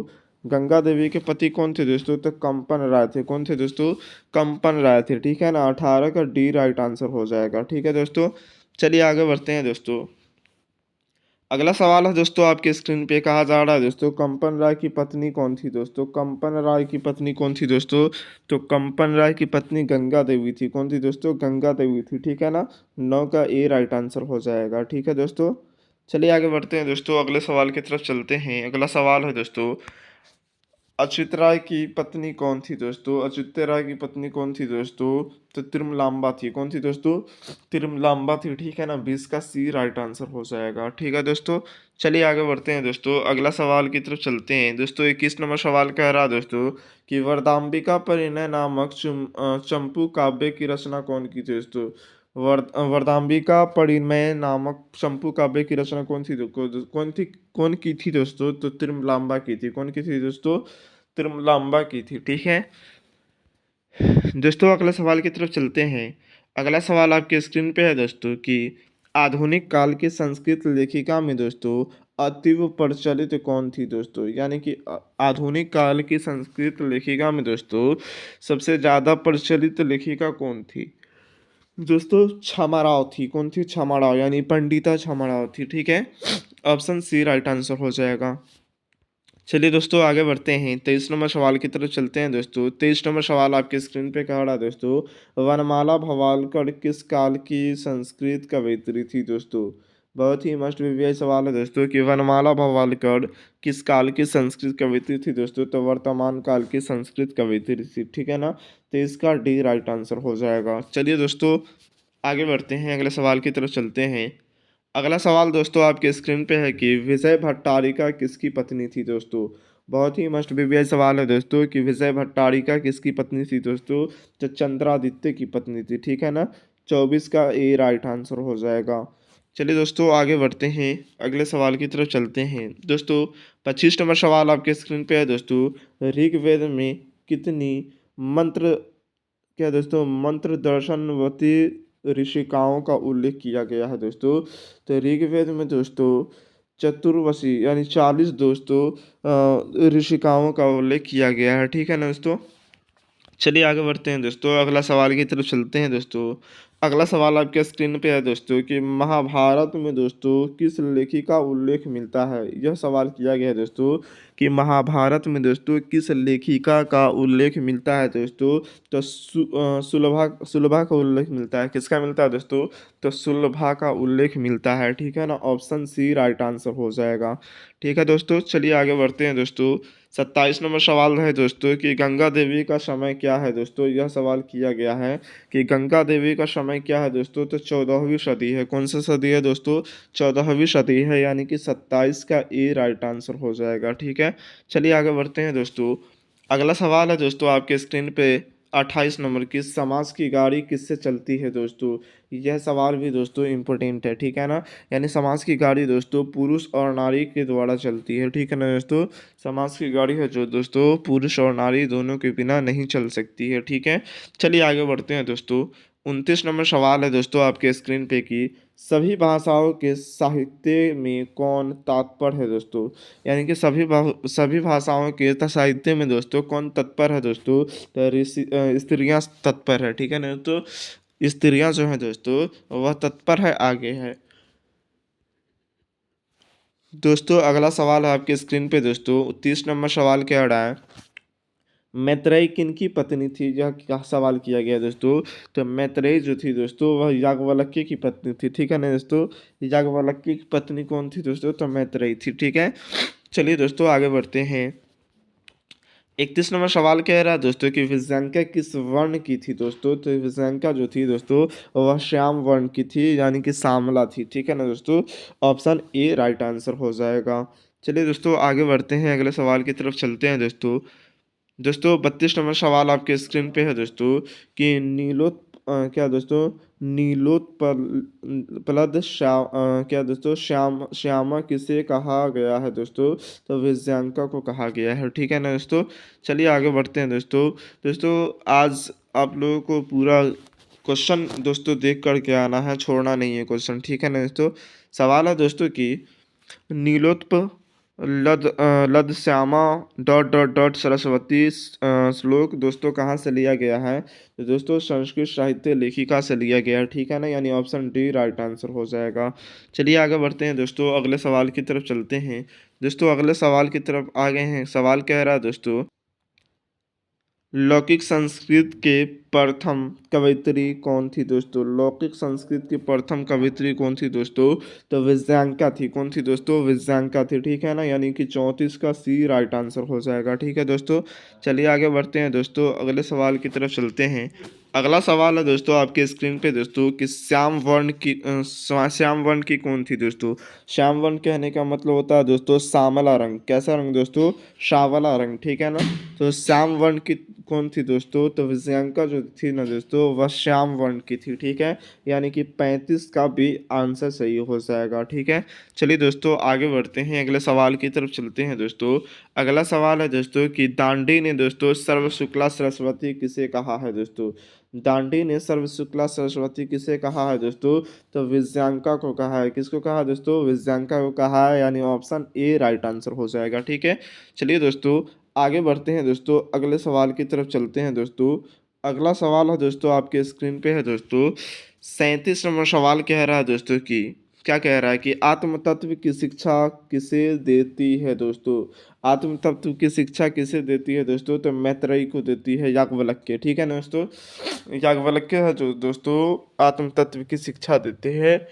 [SPEAKER 1] गंगा देवी के पति कौन थे दोस्तों? तो कंपन राय थे। कौन थे दोस्तों? कंपन राय थे। ठीक है ना? 18 का डी राइट आंसर हो जाएगा। ठीक है दोस्तों। चलिए आगे बढ़ते हैं दोस्तों। अगला सवाल है दोस्तों आपके स्क्रीन पे, कहा जा रहा है दोस्तों कंपन राय की पत्नी कौन थी दोस्तों? कंपन राय की पत्नी कौन थी दोस्तों? तो कंपन राय की पत्नी गंगा देवी थी। कौन थी दोस्तों? गंगा देवी थी। ठीक है ना? 9 का ए राइट आंसर हो जाएगा। ठीक है दोस्तों। चलिए आगे बढ़ते हैं दोस्तों, अगले सवाल की तरफ चलते हैं। अगला सवाल है दोस्तों, अच्युत राय की पत्नी कौन थी दोस्तों? अच्युत राय की पत्नी कौन थी दोस्तों? तो तिरुमलांबा थी। कौन थी दोस्तों? तिरुमलांबा थी। ठीक है ना? 20 का सी राइट आंसर हो जाएगा। ठीक है दोस्तों। चलिए आगे बढ़ते हैं दोस्तों, अगला सवाल की तरफ चलते हैं दोस्तों। 21 नंबर सवाल कह रहा है दोस्तों कि वरदाम्बिका परिणय नामक चंपू काव्य की रचना कौन की थी दोस्तों? वरदाम्बिका परिणय नामक चंपू काव्य की रचना कौन की थी दोस्तों? तो तिरुमलांबा की थी। कौन की थी दोस्तों? तिरुमलांबा की थी। ठीक है दोस्तों, अगले सवाल की तरफ चलते हैं। अगला सवाल आपके स्क्रीन पे है दोस्तों कि आधुनिक काल की संस्कृत लेखिका में दोस्तों अतीव प्रचलित कौन थी दोस्तों? यानी कि आधुनिक काल की संस्कृत लेखिका में दोस्तों सबसे ज़्यादा प्रचलित लेखिका कौन थी दोस्तों? क्षमा राव थी। कौन थी? क्षमा राव, यानी पंडिता क्षमा राव थी। ठीक है। ऑप्शन सी राइट आंसर हो जाएगा। चलिए दोस्तों आगे बढ़ते हैं, 23 नंबर सवाल की तरफ चलते हैं दोस्तों। 23 नंबर सवाल आपके स्क्रीन पे कह रहा है दोस्तों, वनमाला भवालकर किस काल की संस्कृत कवयित्री थी दोस्तों? बहुत ही मस्ट विवियस सवाल है दोस्तों कि वनमाला भवालकर किस काल की संस्कृत कवयित्री थी दोस्तों? तो वर्तमान काल की संस्कृत कवयित्री थी। ठीक है ना? तो इसका डी राइट आंसर हो जाएगा। चलिए दोस्तों आगे बढ़ते हैं, अगले सवाल की तरफ चलते हैं। अगला सवाल दोस्तों आपके स्क्रीन पे है कि विजय भट्टारिका किसकी पत्नी थी दोस्तों? बहुत ही मस्ट विवियस सवाल है दोस्तों कि विजय भट्टारिका किसकी पत्नी थी दोस्तों? तो चंद्रादित्य की पत्नी थी। ठीक है ना? 24 का ए राइट आंसर हो जाएगा। चलिए दोस्तों आगे बढ़ते हैं, अगले सवाल की तरफ चलते हैं दोस्तों। 25 नंबर सवाल आपके स्क्रीन पे है दोस्तों, ऋग्वेद में कितनी मंत्र क्या दोस्तों मंत्र दर्शनवती ऋषिकाओं का उल्लेख किया गया है दोस्तों? तो ऋग्वेद में दोस्तों चतुर्वशी यानी 40 दोस्तों ऋषिकाओं का उल्लेख किया गया है। ठीक है ना दोस्तों? चलिए आगे बढ़ते हैं दोस्तों, अगला सवाल की तरफ चलते हैं दोस्तों। अगला सवाल आपके स्क्रीन पे है दोस्तों कि महाभारत में दोस्तों किस लेखिका उल्लेख मिलता है? यह सवाल किया गया है दोस्तों कि महाभारत में दोस्तों किस लेखिका का उल्लेख मिलता है दोस्तों? तो सुलभा सुलभा का उल्लेख मिलता है। किसका मिलता है दोस्तों? तो सुलभा का उल्लेख मिलता है, ठीक है ना। ऑप्शन सी राइट आंसर हो जाएगा, ठीक है दोस्तों। चलिए आगे बढ़ते हैं दोस्तों। 27 नंबर सवाल है दोस्तों कि गंगा देवी का समय क्या है दोस्तों? यह सवाल किया गया है कि गंगा देवी का समय क्या है दोस्तों? तो 14वीं सदी है। कौन सी सदी है दोस्तों? 14वीं सदी है, यानी कि 27 का ए राइट आंसर हो जाएगा, ठीक है। चलिए आगे बढ़ते हैं दोस्तों। अगला सवाल है दोस्तों आपके स्क्रीन पे 28 नंबर की, समाज की गाड़ी किससे चलती है दोस्तों? यह सवाल भी दोस्तों इम्पोर्टेंट है, ठीक है ना। यानी समाज की गाड़ी दोस्तों पुरुष और नारी के द्वारा चलती है, ठीक है ना दोस्तों। समाज की गाड़ी है जो दोस्तों पुरुष और नारी दोनों के बिना नहीं चल सकती है, ठीक है। चलिए आगे बढ़ते हैं दोस्तों। 29 नंबर सवाल है दोस्तों आपके स्क्रीन पे कि सभी भाषाओं के साहित्य में कौन तत्पर है दोस्तों? यानी कि सभी भाषाओं के साहित्य में दोस्तों कौन तत्पर है दोस्तों? तो स्त्रियाँ तत्पर है, ठीक है ना। तो स्त्रियाँ जो है दोस्तों वह तत्पर है, आगे है दोस्तों। अगला सवाल है आपके स्क्रीन पे दोस्तों। 30 नंबर सवाल कह रहा है मैत्रेयी किनकी पत्नी थी? यह क्या सवाल किया गया दोस्तों। तो मैत्रेयी जो थी दोस्तों वह याज्ञवल्क्य की पत्नी थी, ठीक है ना दोस्तों। याज्ञवल्क्य की पत्नी कौन थी दोस्तों? तो मैत्रेयी थी, ठीक है। चलिए दोस्तों आगे बढ़ते हैं। 31 नंबर सवाल कह रहा है दोस्तों कि विजयांका किस वर्ण की थी दोस्तों? तो विजयांका जो थी दोस्तों वह श्याम वर्ण की थी, यानी कि श्यामला थी, ठीक है ना दोस्तों। ऑप्शन ए राइट आंसर हो जाएगा। चलिए दोस्तों आगे बढ़ते हैं, अगले सवाल की तरफ चलते हैं दोस्तों। दोस्तों 32 नंबर सवाल आपके स्क्रीन पे है दोस्तों कि क्या दोस्तों नीलोत्पलद क्या दोस्तों श्यामा किसे कहा गया है दोस्तों? तो विजयांका को कहा गया है, ठीक है ना दोस्तों। चलिए आगे बढ़ते हैं दोस्तों। दोस्तों आज आप लोगों को पूरा क्वेश्चन दोस्तों देख करके आना है, छोड़ना नहीं है क्वेश्चन, ठीक है ना दोस्तों। सवाल है दोस्तों कि नीलोत्प लद Shyama dot dot dot Saraswati श्लोक दोस्तों कहाँ से लिया गया है? तो दोस्तों संस्कृत साहित्य लेखिका से लिया गया है, ठीक है ना। यानी ऑप्शन डी राइट आंसर हो जाएगा। चलिए आगे बढ़ते हैं दोस्तों, अगले सवाल की तरफ चलते हैं दोस्तों। अगले सवाल की तरफ आ गए हैं। सवाल कह रहा है दोस्तों लौकिक संस्कृत के प्रथम कवयित्री कौन थी दोस्तों? लौकिक संस्कृत की प्रथम कवयित्री कौन थी दोस्तों? तो विजयांका थी। कौन थी दोस्तों? विजयांका थी, ठीक है ना। यानी कि 34 का सी राइट आंसर हो जाएगा, ठीक है दोस्तों। चलिए आगे बढ़ते हैं दोस्तों, अगले सवाल की तरफ चलते हैं। अगला सवाल है दोस्तों आपके स्क्रीन पे दोस्तों कि श्याम वर्ण की कौन थी दोस्तों? श्याम वर्ण कहने का मतलब होता है दोस्तों सांवला रंग। कैसा रंग दोस्तों? सांवला रंग, ठीक है ना। तो श्याम वर्ण की कौन थी दोस्तों? तो विजयांका जो थी ना दोस्तों वह श्याम वर्ण की थी, ठीक है। यानी कि 35 का भी आंसर सही हो जाएगा, ठीक है। चलिए दोस्तों आगे बढ़ते हैं, अगले सवाल की तरफ चलते हैं दोस्तों। अगला सवाल है दोस्तों कि दांडी ने दोस्तों सर्व शुक्ला सरस्वती किसे कहा है दोस्तों? दांडी ने सर्व शुक्ला सरस्वती किसे कहा है दोस्तों? तो विजयांका को कहा है। किसको कहा है दोस्तों? विजयांका को कहा है, यानी ऑप्शन ए राइट आंसर हो जाएगा, ठीक है। चलिए दोस्तों आगे बढ़ते हैं दोस्तों, अगले सवाल की तरफ चलते हैं दोस्तों। अगला सवाल है दोस्तों आपके स्क्रीन पे है दोस्तों। 37 नंबर सवाल कह रहा है दोस्तों कि क्या कह रहा है कि आत्म तत्व की शिक्षा किसे देती है दोस्तों? आत्म तत्व की शिक्षा किसे देती है दोस्तों? तो मैत्रेयी को देती है, याज्ञवल्क्य, ठीक है ना दोस्तों। याज्ञवल्क्य है जो दोस्तों आत्म तत्व की शिक्षा देते हैं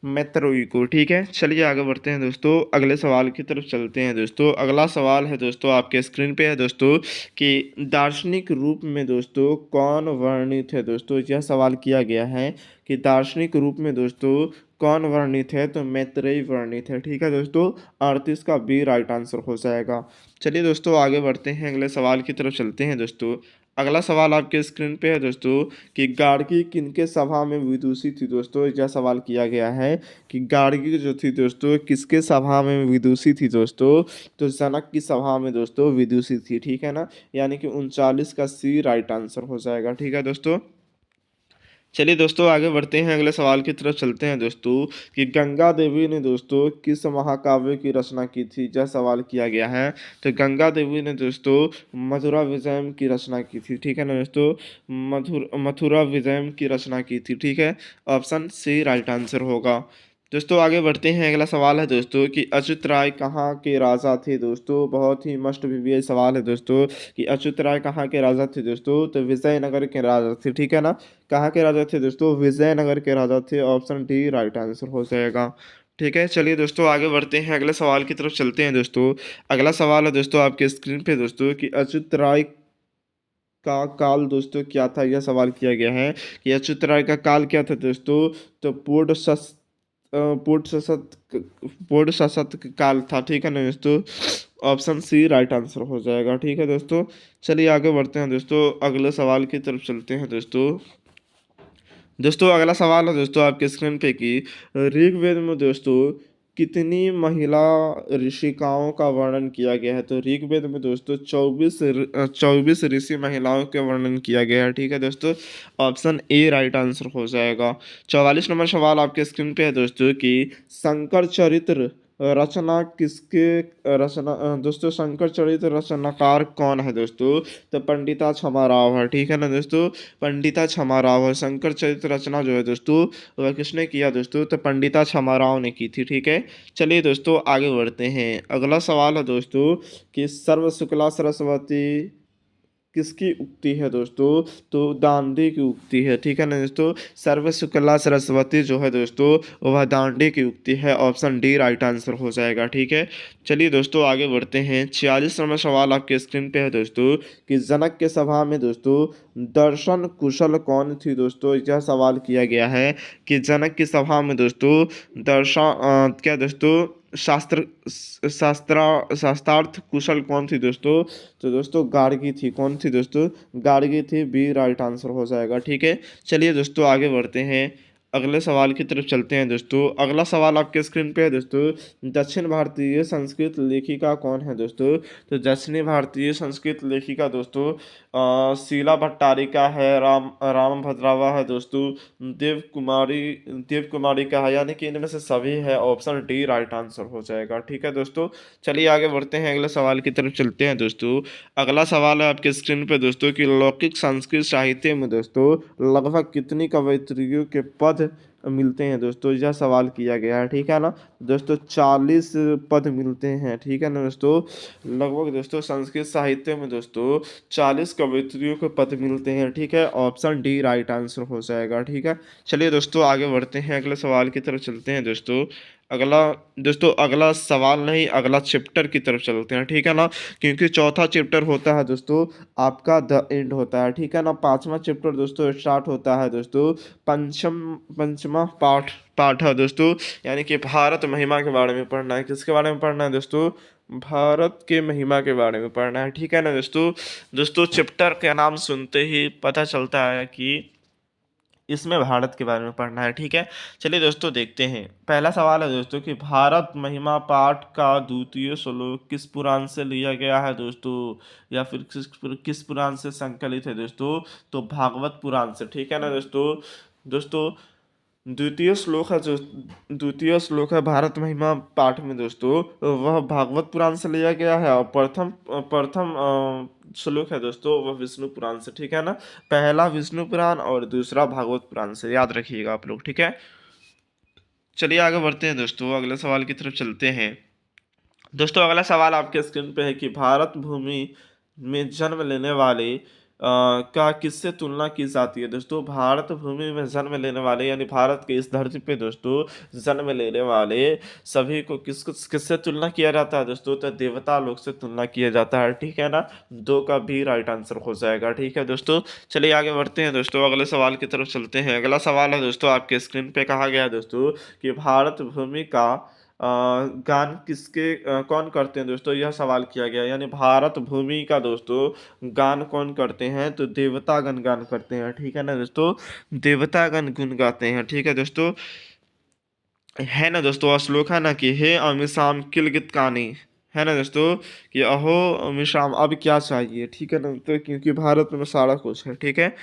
[SPEAKER 1] मैत्रेयी को, ठीक है। चलिए आगे बढ़ते हैं दोस्तों, अगले सवाल की तरफ चलते हैं दोस्तों। अगला सवाल है दोस्तों आपके स्क्रीन पे है दोस्तों कि दार्शनिक रूप में दोस्तों कौन वर्णित है दोस्तों? यह सवाल किया गया है कि दार्शनिक रूप में दोस्तों कौन वर्णित है? तो मैत्रेयी वर्णित है, ठीक है दोस्तों। 38 का बी राइट आंसर हो जाएगा। चलिए दोस्तों आगे बढ़ते हैं, अगले सवाल की तरफ चलते हैं दोस्तों। अगला सवाल आपके स्क्रीन पे है दोस्तों कि गार्गी किनके सभा में विदुषी थी दोस्तों? यह सवाल किया गया है कि गार्गी जो थी दोस्तों किसके सभा में विदुषी थी दोस्तों? तो जनक की सभा में दोस्तों विदुषी थी, ठीक है ना। यानी कि 39 का सी राइट आंसर हो जाएगा, ठीक है दोस्तों। चलिए दोस्तों आगे बढ़ते हैं, अगले सवाल की तरफ चलते हैं दोस्तों कि गंगा देवी ने दोस्तों किस महाकाव्य की रचना की थी, यह सवाल किया गया है। तो गंगा देवी ने दोस्तों मथुरा विजयम की रचना की थी, ठीक है ना दोस्तों। मथुरा विजयम की रचना की थी, ठीक है। ऑप्शन सी राइट आंसर होगा। दोस्तों आगे बढ़ते हैं, अगला सवाल है दोस्तों कि अच्युत राय कहाँ के राजा थे दोस्तों। बहुत ही मस्ट भी सवाल है दोस्तों कि अच्युत राय कहाँ के राजा थे दोस्तों। तो विजयनगर के राजा थे, ठीक है ना। कहाँ के राजा थे दोस्तों, विजयनगर के राजा थे। ऑप्शन डी राइट आंसर हो जाएगा, ठीक है। चलिए दोस्तों आगे बढ़ते हैं, अगले सवाल की तरफ चलते हैं दोस्तों। अगला सवाल है दोस्तों आपके स्क्रीन पे दोस्तों कि अच्युत राय का काल दोस्तों क्या था, यह सवाल किया गया है कि अच्युत राय का काल क्या था दोस्तों। तो पूर्ण सशत पूर्ण शासक काल था, ठीक है ना दोस्तों। ऑप्शन सी राइट आंसर हो जाएगा, ठीक है दोस्तों। चलिए आगे बढ़ते हैं दोस्तों, अगले सवाल की तरफ चलते हैं दोस्तों। दोस्तों अगला सवाल है दोस्तों आपके स्क्रीन पे कि ऋग्वेद में दोस्तों कितनी महिला ऋषिकाओं का वर्णन किया गया है। तो ऋग्वेद में दोस्तों 24 ऋषि महिलाओं के वर्णन किया गया है, ठीक है दोस्तों। ऑप्शन ए राइट आंसर हो जाएगा। 44 नंबर सवाल आपके स्क्रीन पे है दोस्तों कि शंकर चरित्र रचना किसके रचना दोस्तों शंकर चरित्र रचनाकार कौन है दोस्तों। तो पंडिता क्षमा राव है, ठीक है ना दोस्तों। पंडिता क्षमा राव है। शंकर चरित्र रचना जो है दोस्तों वह किसने किया दोस्तों। तो पंडिता क्षमा राव ने की थी, ठीक है। चलिए दोस्तों आगे बढ़ते हैं, अगला सवाल है दोस्तों कि सर्व शुक्ला सरस्वती किसकी उक्ति है दोस्तों। तो दांडी की उक्ति है, ठीक है ना दोस्तों। सर्व शुक्ला सरस्वती जो है दोस्तों वह दांडी की उक्ति है। ऑप्शन डी राइट आंसर हो जाएगा, ठीक है। चलिए दोस्तों आगे बढ़ते हैं, 46 नंबर सवाल आपके स्क्रीन पे है दोस्तों कि जनक के सभा में दोस्तों दर्शन कुशल कौन थी दोस्तों। यह सवाल किया गया है कि जनक की सभा में दोस्तों क्या दोस्तों शास्त्रार्थ कुशल कौन थी दोस्तों। तो दोस्तों गार्गी थी, कौन थी दोस्तों, गार्गी थी। बी राइट आंसर हो जाएगा, ठीक है। चलिए दोस्तों आगे बढ़ते हैं, अगले सवाल की तरफ चलते हैं दोस्तों। अगला सवाल आपके स्क्रीन पे है दोस्तों दक्षिण भारतीय संस्कृत लेखिका कौन है दोस्तों। तो दक्षिणी भारतीय संस्कृत लेखिका दोस्तों शीला भट्टारिका है, राम भद्रावा है दोस्तों, देव कुमारी का है, यानी कि इनमें से सभी है। ऑप्शन डी राइट आंसर हो जाएगा, ठीक है दोस्तों। चलिए आगे बढ़ते हैं, अगले सवाल की तरफ चलते हैं दोस्तों। अगला सवाल है आपके स्क्रीन पे दोस्तों कि लौकिक संस्कृत साहित्य में दोस्तों लगभग कितनी कवयित्रियों के पद मिलते हैं दोस्तों। यह सवाल किया गया है, ठीक है ना दोस्तों। 40 पद मिलते हैं, ठीक है ना दोस्तों। लगभग दोस्तों संस्कृत साहित्य में दोस्तों 40 कवयित्रियों के पद मिलते हैं, ठीक है। ऑप्शन डी राइट आंसर हो जाएगा, ठीक है। चलिए दोस्तों आगे बढ़ते हैं, अगले सवाल की तरफ चलते हैं दोस्तों। अगला दोस्तों अगला सवाल नहीं, अगला चैप्टर की तरफ चलते हैं, ठीक है ना। क्योंकि चौथा चैप्टर होता है दोस्तों आपका द एंड होता है, ठीक है ना। पांचवा चैप्टर दोस्तों स्टार्ट होता है दोस्तों पंचमा पाठ पाठ है दोस्तों। यानी कि भारत महिमा के बारे में पढ़ना है। किसके बारे में पढ़ना है दोस्तों, भारत के महिमा के बारे में पढ़ना है, ठीक है ना दोस्तों। दोस्तों चैप्टर का नाम सुनते ही पता चलता है कि इसमें भारत के बारे में पढ़ना है, ठीक है। चलिए दोस्तों देखते हैं, पहला सवाल है दोस्तों कि भारत महिमा पाठ का द्वितीय श्लोक किस पुराण से लिया गया है दोस्तों, या फिर किस पुराण से संकलित है दोस्तों। तो भागवत पुराण से, ठीक है ना दोस्तों। दोस्तों द्वितीय श्लोक है भारत महिमा पाठ में दोस्तों वह भागवत पुराण से लिया गया है। और प्रथम प्रथम श्लोक है दोस्तों वह विष्णु पुराण से, ठीक है ना। पहला विष्णु पुराण और दूसरा भागवत पुराण से, याद रखिएगा आप लोग, ठीक है। चलिए आगे बढ़ते हैं दोस्तों, अगले सवाल की तरफ चलते हैं। दोस्तों अगला सवाल आपके स्क्रीन पे है कि भारत भूमि में जन्म लेने वाले का किससे तुलना की जाती है दोस्तों। भारत भूमि में जन्म लेने वाले यानी भारत के इस धरती पे दोस्तों जन्म लेने वाले सभी को किससे तुलना किया जाता है दोस्तों। तो देवता लोग से तुलना किया जाता है, ठीक है ना। दो का भी राइट आंसर हो जाएगा, ठीक है दोस्तों। चलिए आगे बढ़ते हैं दोस्तों, अगले सवाल की तरफ चलते हैं। अगला सवाल है दोस्तों आपके स्क्रीन पे कहा गया है दोस्तों कि भारत भूमि का गान कौन करते हैं दोस्तों। यह सवाल किया गया, यानी भारत भूमि का दोस्तों गान कौन करते हैं। तो देवतागण गान करते हैं, ठीक है ना दोस्तों। देवतागण गुण गाते हैं, ठीक है दोस्तों। है ना दोस्तों श्लोक है ना कि हे अमिशाम किल गीत कानी, है ना दोस्तों कि अहो अमिशाम अब क्या चाहिए, ठीक है ना। तो क्योंकि भारत में सारा कुछ है, ठीक है।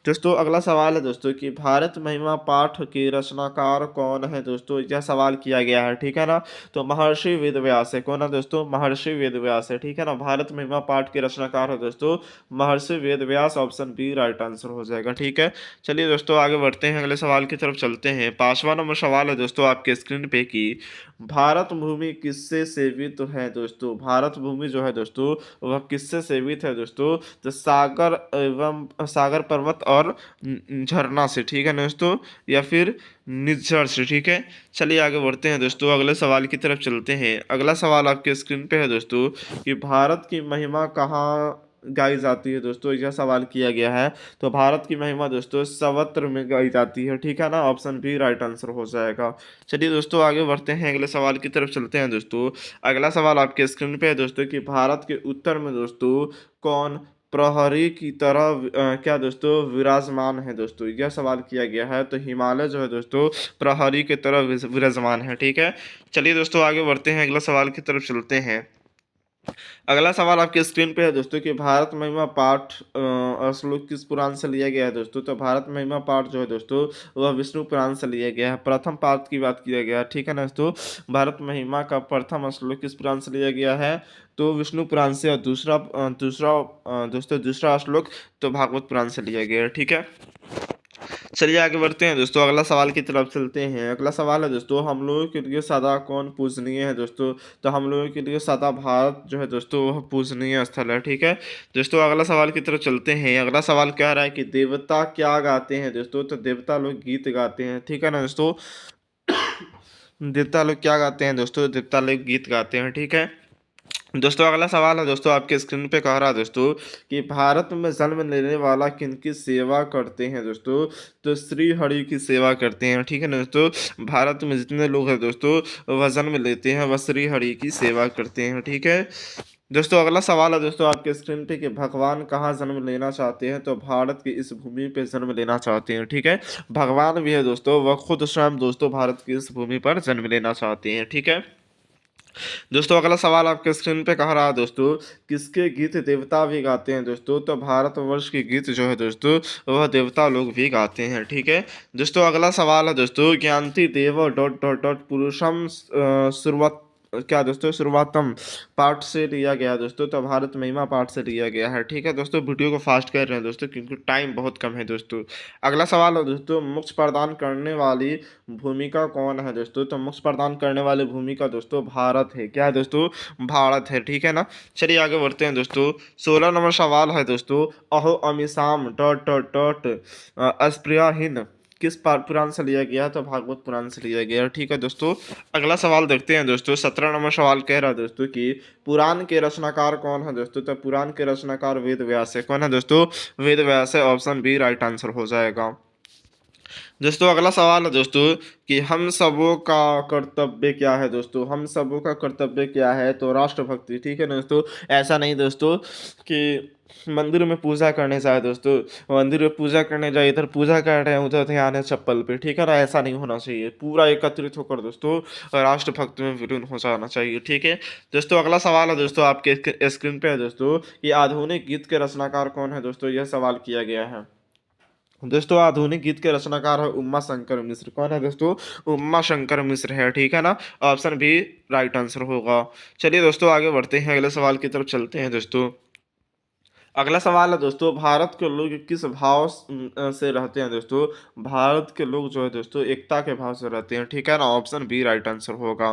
[SPEAKER 1] दोस्तों अगला सवाल है दोस्तों कि भारत महिमा पाठ के रचनाकार कौन है दोस्तों, यह सवाल किया गया है, ठीक है ना। तो महर्षि वेदव्यास है। कौन है दोस्तों, महर्षि वेदव्यास है, ठीक है ना। भारत महिमा पाठ के रचनाकार है दोस्तों Maharshi Vedvyas, option B right answer हो जाएगा, ठीक है। चलिए दोस्तों आगे बढ़ते हैं, अगले सवाल की तरफ चलते हैं। 5वां नंबर सवाल है दोस्तों आपके स्क्रीन पे कि भारत भूमि किससे सेवित है दोस्तों। भारत भूमि जो है दोस्तों वह किससे सेवित है दोस्तों, तो सागर एवं सागर पर्वत और झरना से, ठीक है ना दोस्तों, या फिर निज्जर से, ठीक है। चलिए आगे बढ़ते हैं दोस्तों, अगले सवाल की तरफ चलते हैं। अगला सवाल आपके स्क्रीन पे है दोस्तों कि भारत की महिमा कहाँ गाई जाती है दोस्तों, यह सवाल किया गया है। तो भारत की महिमा दोस्तों सर्वत्र में गाई जाती है, ठीक है ना। ऑप्शन बी राइट आंसर हो जाएगा। चलिए दोस्तों आगे बढ़ते हैं, अगले सवाल की तरफ चलते हैं दोस्तों। अगला सवाल आपके स्क्रीन पे है दोस्तों कि भारत के उत्तर में दोस्तों कौन प्रहरी की तरह क्या दोस्तों विराजमान है दोस्तों, यह सवाल किया गया है। तो हिमालय जो है दोस्तों प्रहरी की तरह विराजमान है, ठीक है। चलिए दोस्तों आगे बढ़ते हैं, अगला सवाल की तरफ चलते हैं। अगला सवाल आपके स्क्रीन पे है दोस्तों कि भारत महिमा पाठ श्लोक किस पुराण से लिया गया है दोस्तों। तो भारत महिमा पाठ जो है दोस्तों वह विष्णु पुराण से लिया गया है। प्रथम पाठ की बात किया गया है, ठीक है ना दोस्तों। भारत महिमा का प्रथम श्लोक किस पुराण से लिया गया है, तो विष्णु पुराण से। और दोस्तों दूसरा श्लोक तो भागवत पुराण से लिया गया है, ठीक है। चलिए आगे बढ़ते हैं दोस्तों, अगला सवाल की तरफ चलते हैं। अगला सवाल है दोस्तों हम लोगों के लिए सदा कौन पूजनीय है दोस्तों। तो हम लोगों के लिए सदा भारत जो है दोस्तों वह पूजनीय स्थल है, ठीक है। दोस्तों अगला सवाल की तरफ चलते हैं। अगला सवाल कह रहा है कि देवता क्या गाते हैं दोस्तों। तो देवता लोग गीत गाते हैं, ठीक है ना दोस्तों। देवता लोग क्या गाते हैं दोस्तों, देवता लोग गीत गाते हैं, ठीक है। दोस्तों अगला सवाल है दोस्तों आपके स्क्रीन पे कह रहा है दोस्तों कि भारत में जन्म लेने वाला किनकी सेवा करते हैं दोस्तों। तो श्री हरि की सेवा करते हैं, ठीक है ना दोस्तों। भारत में जितने लोग हैं दोस्तों वह जन्म लेते हैं वह श्री हरि की सेवा करते हैं, ठीक है। दोस्तों अगला सवाल है दोस्तों आपके स्क्रीन पे कि भगवान कहाँ जन्म लेना चाहते हैं। तो भारत की इस भूमि पे जन्म लेना चाहते हैं, ठीक है। भगवान भी है दोस्तों वह खुद स्वयं दोस्तों भारत की इस भूमि पर जन्म लेना चाहते हैं, ठीक है। दोस्तों अगला सवाल आपके स्क्रीन पे कह रहा है दोस्तों किसके गीत देवता भी गाते हैं दोस्तों। तो भारतवर्ष के गीत जो है दोस्तों वह देवता लोग भी गाते हैं, ठीक है। दोस्तों अगला सवाल है दोस्तों ज्ञानती देव डॉट डॉट डॉट पुरुषम शुरुआत क्या दोस्तों शुरुआतम पाठ से लिया गया है दोस्तों। तो भारत महिमा पाठ से लिया गया है, ठीक है। दोस्तों वीडियो को फास्ट कर रहे हैं दोस्तों क्योंकि टाइम बहुत कम है दोस्तों। अगला सवाल है दोस्तों मोक्ष प्रदान करने वाली भूमिका कौन है दोस्तों। तो मोक्ष प्रदान करने वाली भूमिका दोस्तों भारत है, क्या है दोस्तों, भारत है, ठीक है ना। चलिए आगे बढ़ते हैं दोस्तों। 16 नंबर सवाल है दोस्तों अहो अमीसाम डॉट डॉट डॉट अस्पृहाहीन किस पुराण से लिया गया है। तो भागवत पुराण से लिया गया है, ठीक है दोस्तों। अगला सवाल देखते हैं दोस्तों। 17 नंबर सवाल कह रहा है दोस्तों कि पुराण के रचनाकार कौन है दोस्तों। तो पुराण के रचनाकार वेद व्यास है। कौन है दोस्तों, वेद व्यास है, ऑप्शन बी राइट आंसर हो जाएगा। दोस्तों अगला सवाल है दोस्तों कि हम सबों का कर्तव्य क्या है दोस्तों। हम सबों का कर्तव्य क्या है, तो राष्ट्रभक्ति, ठीक है ना दोस्तों। ऐसा नहीं दोस्तों कि मंदिर में पूजा करने जाए दोस्तों, मंदिर में पूजा करने जाए इधर पूजा कर रहे हैं उधर ध्यान है चप्पल पे, ठीक है ना। ऐसा नहीं होना चाहिए, पूरा एकत्रित होकर दोस्तों राष्ट्रभक्ति में विलीन हो जाना चाहिए, ठीक है। दोस्तों अगला सवाल है दोस्तों आपके स्क्रीन पे है दोस्तों कि आधुनिक गीत के रचनाकार कौन है दोस्तों, यह सवाल किया गया है। दोस्तों आधुनिक गीत के रचनाकार है उमा शंकर मिश्र। कौन है दोस्तों, उमा शंकर मिश्र है, ठीक है ना। ऑप्शन भी राइट आंसर होगा। चलिए दोस्तों आगे बढ़ते हैं, अगले सवाल की तरफ चलते हैं दोस्तों। अगला सवाल है दोस्तों भारत के लोग किस भाव से रहते हैं दोस्तों। भारत के लोग जो है दोस्तों एकता के भाव से रहते हैं, ठीक है ना। ऑप्शन बी राइट आंसर होगा।